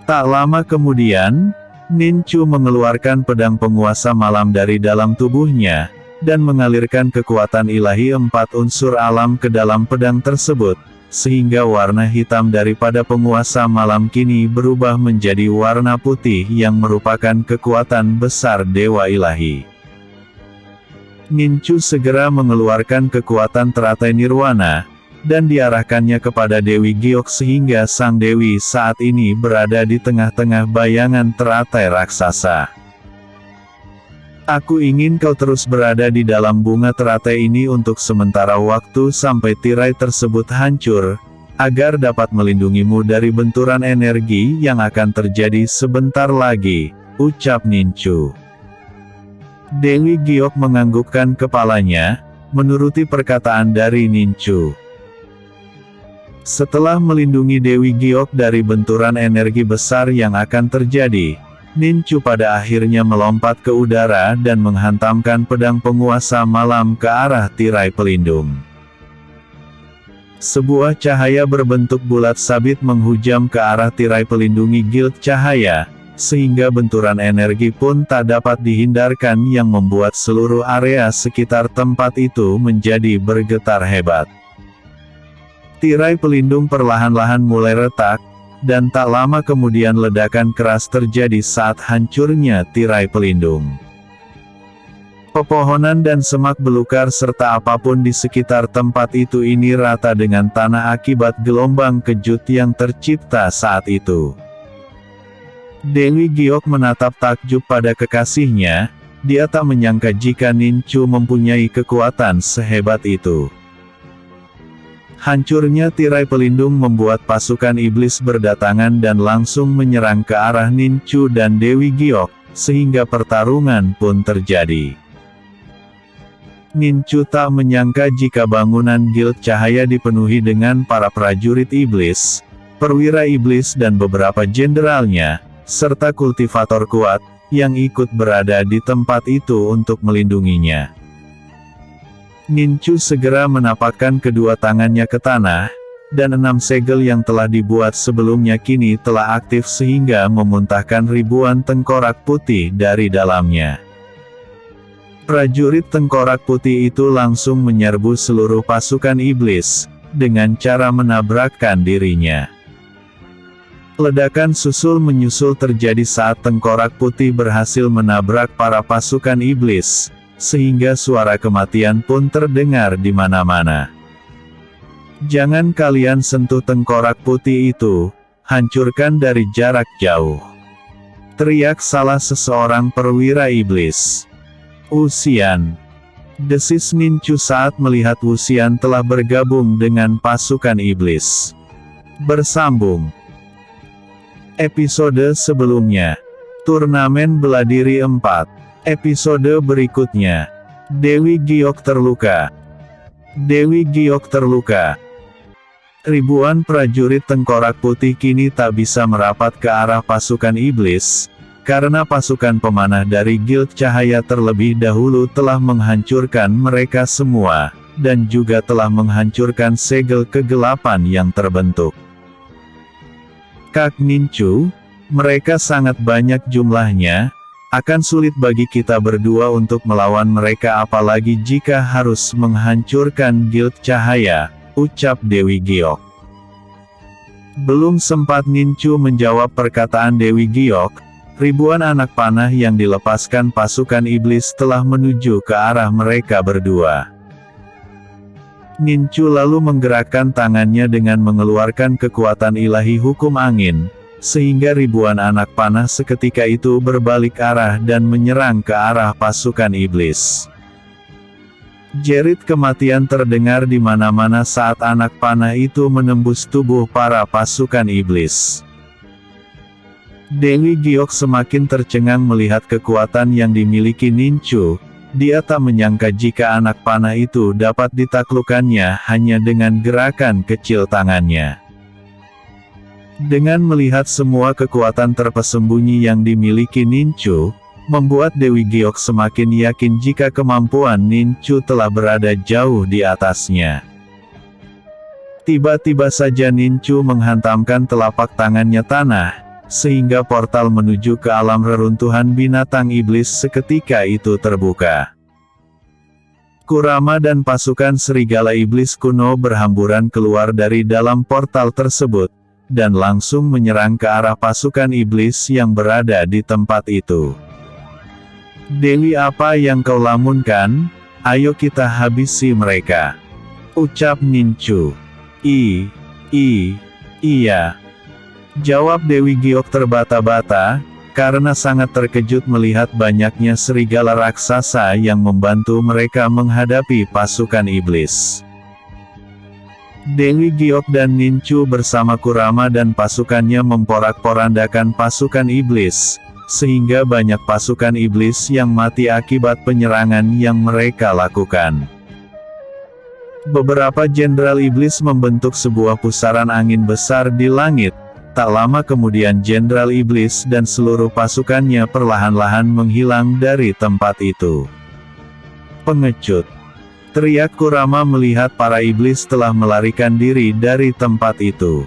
Tak lama kemudian, Nincu mengeluarkan pedang penguasa malam dari dalam tubuhnya, dan mengalirkan kekuatan ilahi 4 unsur alam ke dalam pedang tersebut, sehingga warna hitam daripada penguasa malam kini berubah menjadi warna putih yang merupakan kekuatan besar dewa ilahi. Nincu segera mengeluarkan kekuatan teratai nirwana, dan diarahkannya kepada Dewi Giok sehingga sang dewi saat ini berada di tengah-tengah bayangan teratai raksasa. Aku ingin kau terus berada di dalam bunga teratai ini untuk sementara waktu sampai tirai tersebut hancur, agar dapat melindungimu dari benturan energi yang akan terjadi sebentar lagi, ucap Nincu. Dewi Giok menganggukkan kepalanya, menuruti perkataan dari Nincu. Setelah melindungi Dewi Giok dari benturan energi besar yang akan terjadi, Nincu pada akhirnya melompat ke udara dan menghantamkan pedang penguasa malam ke arah tirai pelindung. Sebuah cahaya berbentuk bulat sabit menghujam ke arah tirai pelindungi Guild Cahaya, sehingga benturan energi pun tak dapat dihindarkan yang membuat seluruh area sekitar tempat itu menjadi bergetar hebat. Tirai pelindung perlahan-lahan mulai retak, dan tak lama kemudian ledakan keras terjadi saat hancurnya tirai pelindung. Pepohonan dan semak belukar serta apapun di sekitar tempat itu ini rata dengan tanah akibat gelombang kejut yang tercipta saat itu. Dewi Giok menatap takjub pada kekasihnya, dia tak menyangka jika Ninchu mempunyai kekuatan sehebat itu. Hancurnya tirai pelindung membuat pasukan iblis berdatangan dan langsung menyerang ke arah Ninchu dan Dewi Giok, sehingga pertarungan pun terjadi. Ninchu tak menyangka jika bangunan Guild Cahaya dipenuhi dengan para prajurit iblis, perwira iblis dan beberapa jenderalnya, serta kultivator kuat, yang ikut berada di tempat itu untuk melindunginya. Ninchu segera menapakkan kedua tangannya ke tanah, dan 6 segel yang telah dibuat sebelumnya kini telah aktif sehingga memuntahkan ribuan tengkorak putih dari dalamnya. Prajurit tengkorak putih itu langsung menyerbu seluruh pasukan iblis, dengan cara menabrakkan dirinya. Ledakan susul-menyusul terjadi saat tengkorak putih berhasil menabrak para pasukan iblis, sehingga suara kematian pun terdengar di mana-mana. Jangan kalian sentuh tengkorak putih itu, hancurkan dari jarak jauh. Teriak salah seseorang perwira iblis. Wuxian. Desis Ninchu saat melihat Wuxian telah bergabung dengan pasukan iblis. Bersambung. Episode sebelumnya. Turnamen Beladiri 4. Episode berikutnya. Dewi Giok terluka. Dewi Giok terluka. Ribuan prajurit tengkorak putih kini tak bisa merapat ke arah pasukan iblis, karena pasukan pemanah dari Guild Cahaya terlebih dahulu telah menghancurkan mereka semua, dan juga telah menghancurkan segel kegelapan yang terbentuk. Kak Ninchu, mereka sangat banyak jumlahnya, akan sulit bagi kita berdua untuk melawan mereka apalagi jika harus menghancurkan Guild Cahaya, ucap Dewi Giok. Belum sempat Ninchu menjawab perkataan Dewi Giok, ribuan anak panah yang dilepaskan pasukan iblis telah menuju ke arah mereka berdua. Ninchu lalu menggerakkan tangannya dengan mengeluarkan kekuatan ilahi hukum angin, sehingga ribuan anak panah seketika itu berbalik arah dan menyerang ke arah pasukan iblis. Jerit kematian terdengar di mana-mana saat anak panah itu menembus tubuh para pasukan iblis. Dewi Giok semakin tercengang melihat kekuatan yang dimiliki Ninchu. Dia tak menyangka jika anak panah itu dapat ditaklukkannya hanya dengan gerakan kecil tangannya. Dengan melihat semua kekuatan terpesembunyi yang dimiliki Ninchu, membuat Dewi Giok semakin yakin jika kemampuan Ninchu telah berada jauh di atasnya. Tiba-tiba saja Ninchu menghantamkan telapak tangannya tanah, sehingga portal menuju ke alam reruntuhan binatang iblis seketika itu terbuka. Kurama dan pasukan serigala iblis kuno berhamburan keluar dari dalam portal tersebut, dan langsung menyerang ke arah pasukan iblis yang berada di tempat itu. Dewi, apa yang kau lamunkan? Ayo kita habisi mereka, ucap Ninchu. Iya. Jawab Dewi Giok terbata-bata, karena sangat terkejut melihat banyaknya serigala raksasa yang membantu mereka menghadapi pasukan iblis. Dewi Giok dan Ninchu bersama Kurama dan pasukannya memporak-porandakan pasukan iblis, sehingga banyak pasukan iblis yang mati akibat penyerangan yang mereka lakukan. Beberapa jenderal iblis membentuk sebuah pusaran angin besar di langit. Tak lama kemudian Jenderal Iblis dan seluruh pasukannya perlahan-lahan menghilang dari tempat itu. Pengecut! Teriak Kurama melihat para iblis telah melarikan diri dari tempat itu.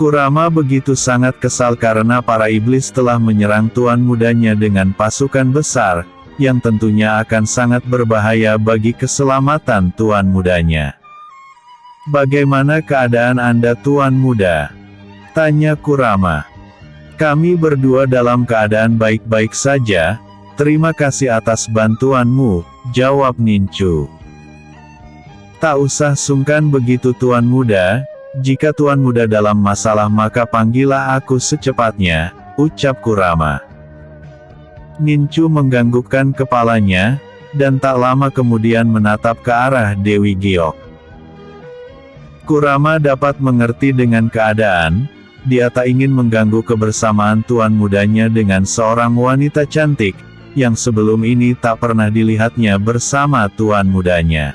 Kurama begitu sangat kesal karena para iblis telah menyerang tuan mudanya dengan pasukan besar, yang tentunya akan sangat berbahaya bagi keselamatan tuan mudanya. Bagaimana keadaan Anda, tuan muda? Tanya Kurama. Kami berdua dalam keadaan baik-baik saja, terima kasih atas bantuanmu, jawab Ninchu. Tak usah sungkan begitu tuan muda, jika tuan muda dalam masalah maka panggillah aku secepatnya, ucap Kurama. Nincu menganggukkan kepalanya, dan tak lama kemudian menatap ke arah Dewi Giok. Kurama dapat mengerti dengan keadaan, dia tak ingin mengganggu kebersamaan tuan mudanya dengan seorang wanita cantik, yang sebelum ini tak pernah dilihatnya bersama tuan mudanya.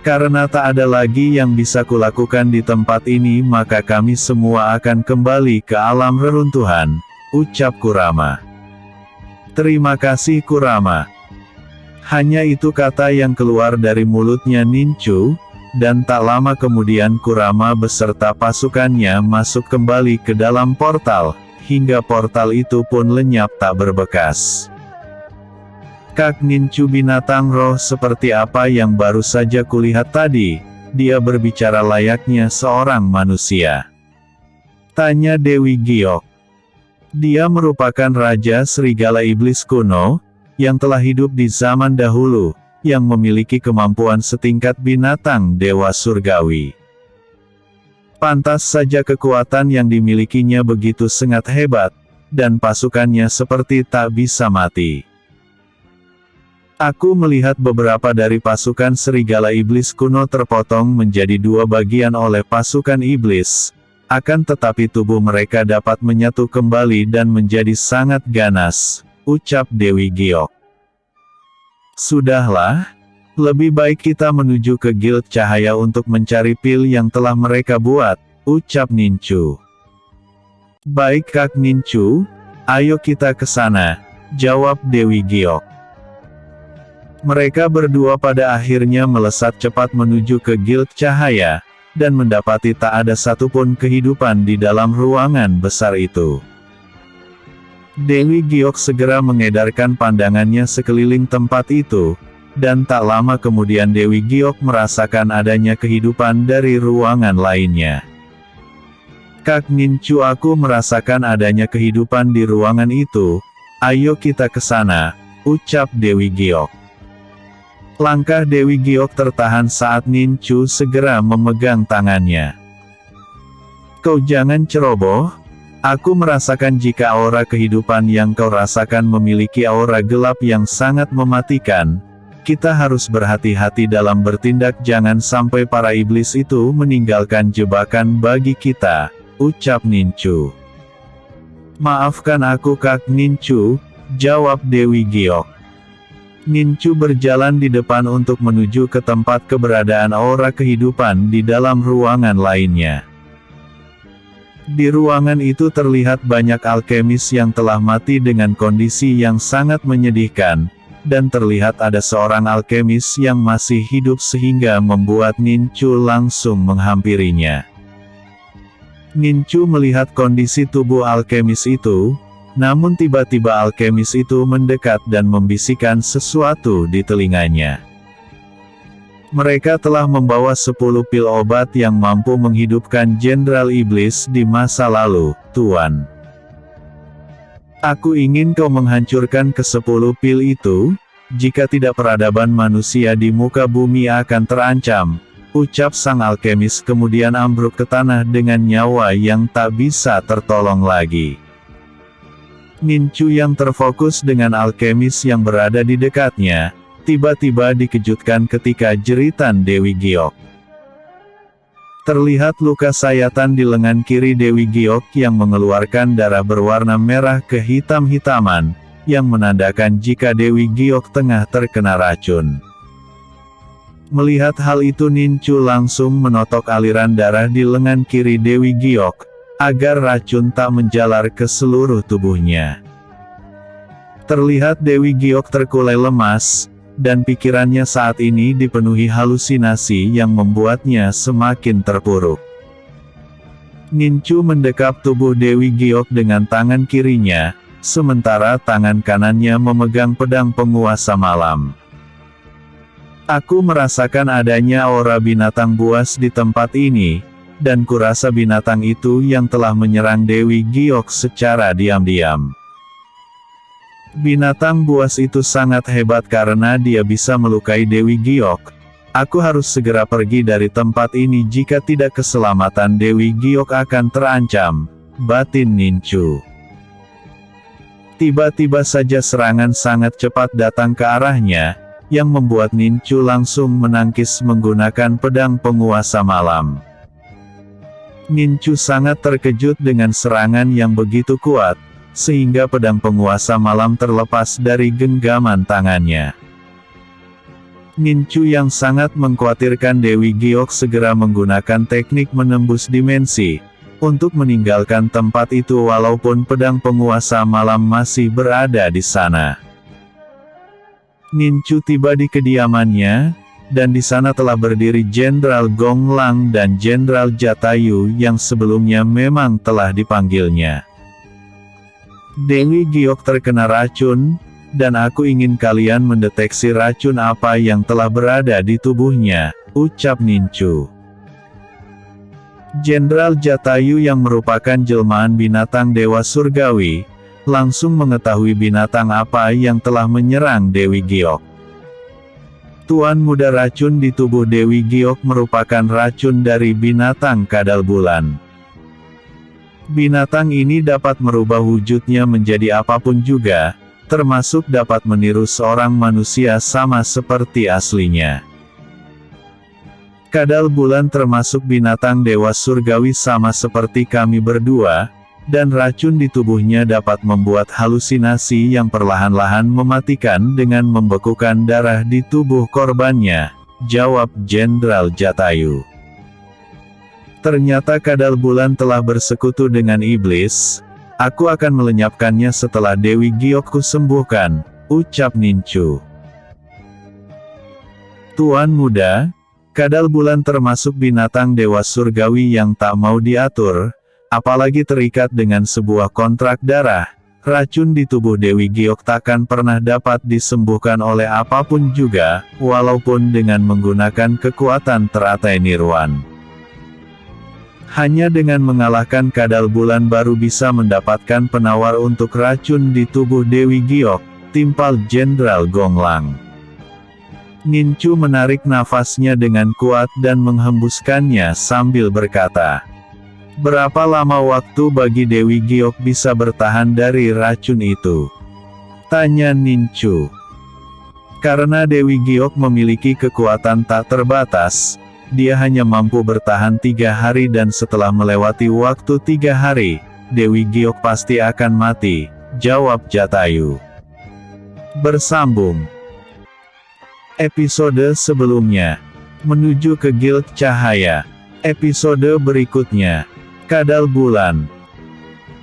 Karena tak ada lagi yang bisa kulakukan di tempat ini, maka kami semua akan kembali ke alam reruntuhan, ucap Kurama. Terima kasih Kurama. Hanya itu kata yang keluar dari mulutnya Nincu, dan tak lama kemudian Kurama beserta pasukannya masuk kembali ke dalam portal, hingga portal itu pun lenyap tak berbekas. Kak Nincu, binatang roh seperti apa yang baru saja kulihat tadi? Dia berbicara layaknya seorang manusia, tanya Dewi Giok. Dia merupakan Raja Serigala Iblis kuno, yang telah hidup di zaman dahulu, yang memiliki kemampuan setingkat binatang dewa surgawi. Pantas saja kekuatan yang dimilikinya begitu sangat hebat, dan pasukannya seperti tak bisa mati. Aku melihat beberapa dari pasukan Serigala Iblis kuno terpotong menjadi dua bagian oleh pasukan iblis. Akan tetapi tubuh mereka dapat menyatu kembali dan menjadi sangat ganas, ucap Dewi Giok. Sudahlah, lebih baik kita menuju ke Guild Cahaya untuk mencari pil yang telah mereka buat, ucap Nincu. Baik Kak Nincu, ayo kita ke sana, jawab Dewi Giok. Mereka berdua pada akhirnya melesat cepat menuju ke Guild Cahaya, dan mendapati tak ada satupun kehidupan di dalam ruangan besar itu. Dewi Giok segera mengedarkan pandangannya sekeliling tempat itu, dan tak lama kemudian Dewi Giok merasakan adanya kehidupan dari ruangan lainnya. Kak Nincu, aku merasakan adanya kehidupan di ruangan itu, ayo kita ke sana, ucap Dewi Giok. Langkah Dewi Giok tertahan saat Nincu segera memegang tangannya. Kau jangan ceroboh, aku merasakan jika aura kehidupan yang kau rasakan memiliki aura gelap yang sangat mematikan. Kita harus berhati-hati dalam bertindak, jangan sampai para iblis itu meninggalkan jebakan bagi kita, ucap Nincu. Maafkan aku Kak Nincu, jawab Dewi Giok. Nincu berjalan di depan untuk menuju ke tempat keberadaan aura kehidupan di dalam ruangan lainnya. Di ruangan itu terlihat banyak alkemis yang telah mati dengan kondisi yang sangat menyedihkan, dan terlihat ada seorang alkemis yang masih hidup sehingga membuat Nincu langsung menghampirinya. Nincu melihat kondisi tubuh alkemis itu, namun tiba-tiba alkemis itu mendekat dan membisikkan sesuatu di telinganya. Mereka telah membawa 10 pil obat yang mampu menghidupkan Jenderal Iblis di masa lalu, Tuan. Aku ingin kau menghancurkan ke-10 pil itu, jika tidak peradaban manusia di muka bumi akan terancam, ucap sang alkemis kemudian ambruk ke tanah dengan nyawa yang tak bisa tertolong lagi. Nincu yang terfokus dengan alkemis yang berada di dekatnya, tiba-tiba dikejutkan ketika jeritan Dewi Giok. Terlihat luka sayatan di lengan kiri Dewi Giok yang mengeluarkan darah berwarna merah kehitam-hitaman, yang menandakan jika Dewi Giok tengah terkena racun. Melihat hal itu Nincu langsung menotok aliran darah di lengan kiri Dewi Giok, agar racun tak menjalar ke seluruh tubuhnya. Terlihat Dewi Giok terkulai lemas, dan pikirannya saat ini dipenuhi halusinasi yang membuatnya semakin terpuruk. Nincu mendekap tubuh Dewi Giok dengan tangan kirinya, sementara tangan kanannya memegang pedang penguasa malam. Aku merasakan adanya aura binatang buas di tempat ini, dan kurasa binatang itu yang telah menyerang Dewi Giok secara diam-diam. Binatang buas itu sangat hebat karena dia bisa melukai Dewi Giok. Aku harus segera pergi dari tempat ini jika tidak keselamatan Dewi Giok akan terancam, batin Nincu. Tiba-tiba saja serangan sangat cepat datang ke arahnya, yang membuat Ninchu langsung menangkis menggunakan pedang penguasa malam. Ninchu sangat terkejut dengan serangan yang begitu kuat, sehingga pedang penguasa malam terlepas dari genggaman tangannya. Ninchu yang sangat mengkhawatirkan Dewi Giok segera menggunakan teknik menembus dimensi, untuk meninggalkan tempat itu walaupun pedang penguasa malam masih berada di sana. Ninchu tiba di kediamannya, dan di sana telah berdiri Jenderal Gonglang dan Jenderal Jatayu yang sebelumnya memang telah dipanggilnya. Dewi Giok terkena racun, dan aku ingin kalian mendeteksi racun apa yang telah berada di tubuhnya, ucap Ninchu. Jenderal Jatayu yang merupakan jelmaan binatang Dewa Surgawi, langsung mengetahui binatang apa yang telah menyerang Dewi Giok. Tuan muda, racun di tubuh Dewi Giok merupakan racun dari binatang kadal bulan. Binatang ini dapat merubah wujudnya menjadi apapun juga, termasuk dapat meniru seorang manusia sama seperti aslinya. Kadal bulan termasuk binatang Dewa Surgawi sama seperti kami berdua, dan racun di tubuhnya dapat membuat halusinasi yang perlahan-lahan mematikan dengan membekukan darah di tubuh korbannya, jawab Jenderal Jatayu. Ternyata kadal bulan telah bersekutu dengan iblis. Aku akan melenyapkannya setelah Dewi Giokku sembuhkan, ucap Ninchu. Tuan muda, kadal bulan termasuk binatang Dewa Surgawi yang tak mau diatur, apalagi terikat dengan sebuah kontrak darah. Racun di tubuh Dewi Giok takkan pernah dapat disembuhkan oleh apapun juga, walaupun dengan menggunakan kekuatan teratai Nirwan. Hanya dengan mengalahkan kadal bulan baru bisa mendapatkan penawar untuk racun di tubuh Dewi Giok, timpal Jenderal Gonglang. Ninchu menarik nafasnya dengan kuat dan menghembuskannya sambil berkata, "Berapa lama waktu bagi Dewi Giok bisa bertahan dari racun itu?" tanya Ninchu. Karena Dewi Giok memiliki kekuatan tak terbatas, dia hanya mampu bertahan 3 hari dan setelah melewati waktu 3 hari, Dewi Giok pasti akan mati, jawab Jatayu. Bersambung. Episode sebelumnya. Menuju ke Guild Cahaya. Episode berikutnya. Kadal bulan.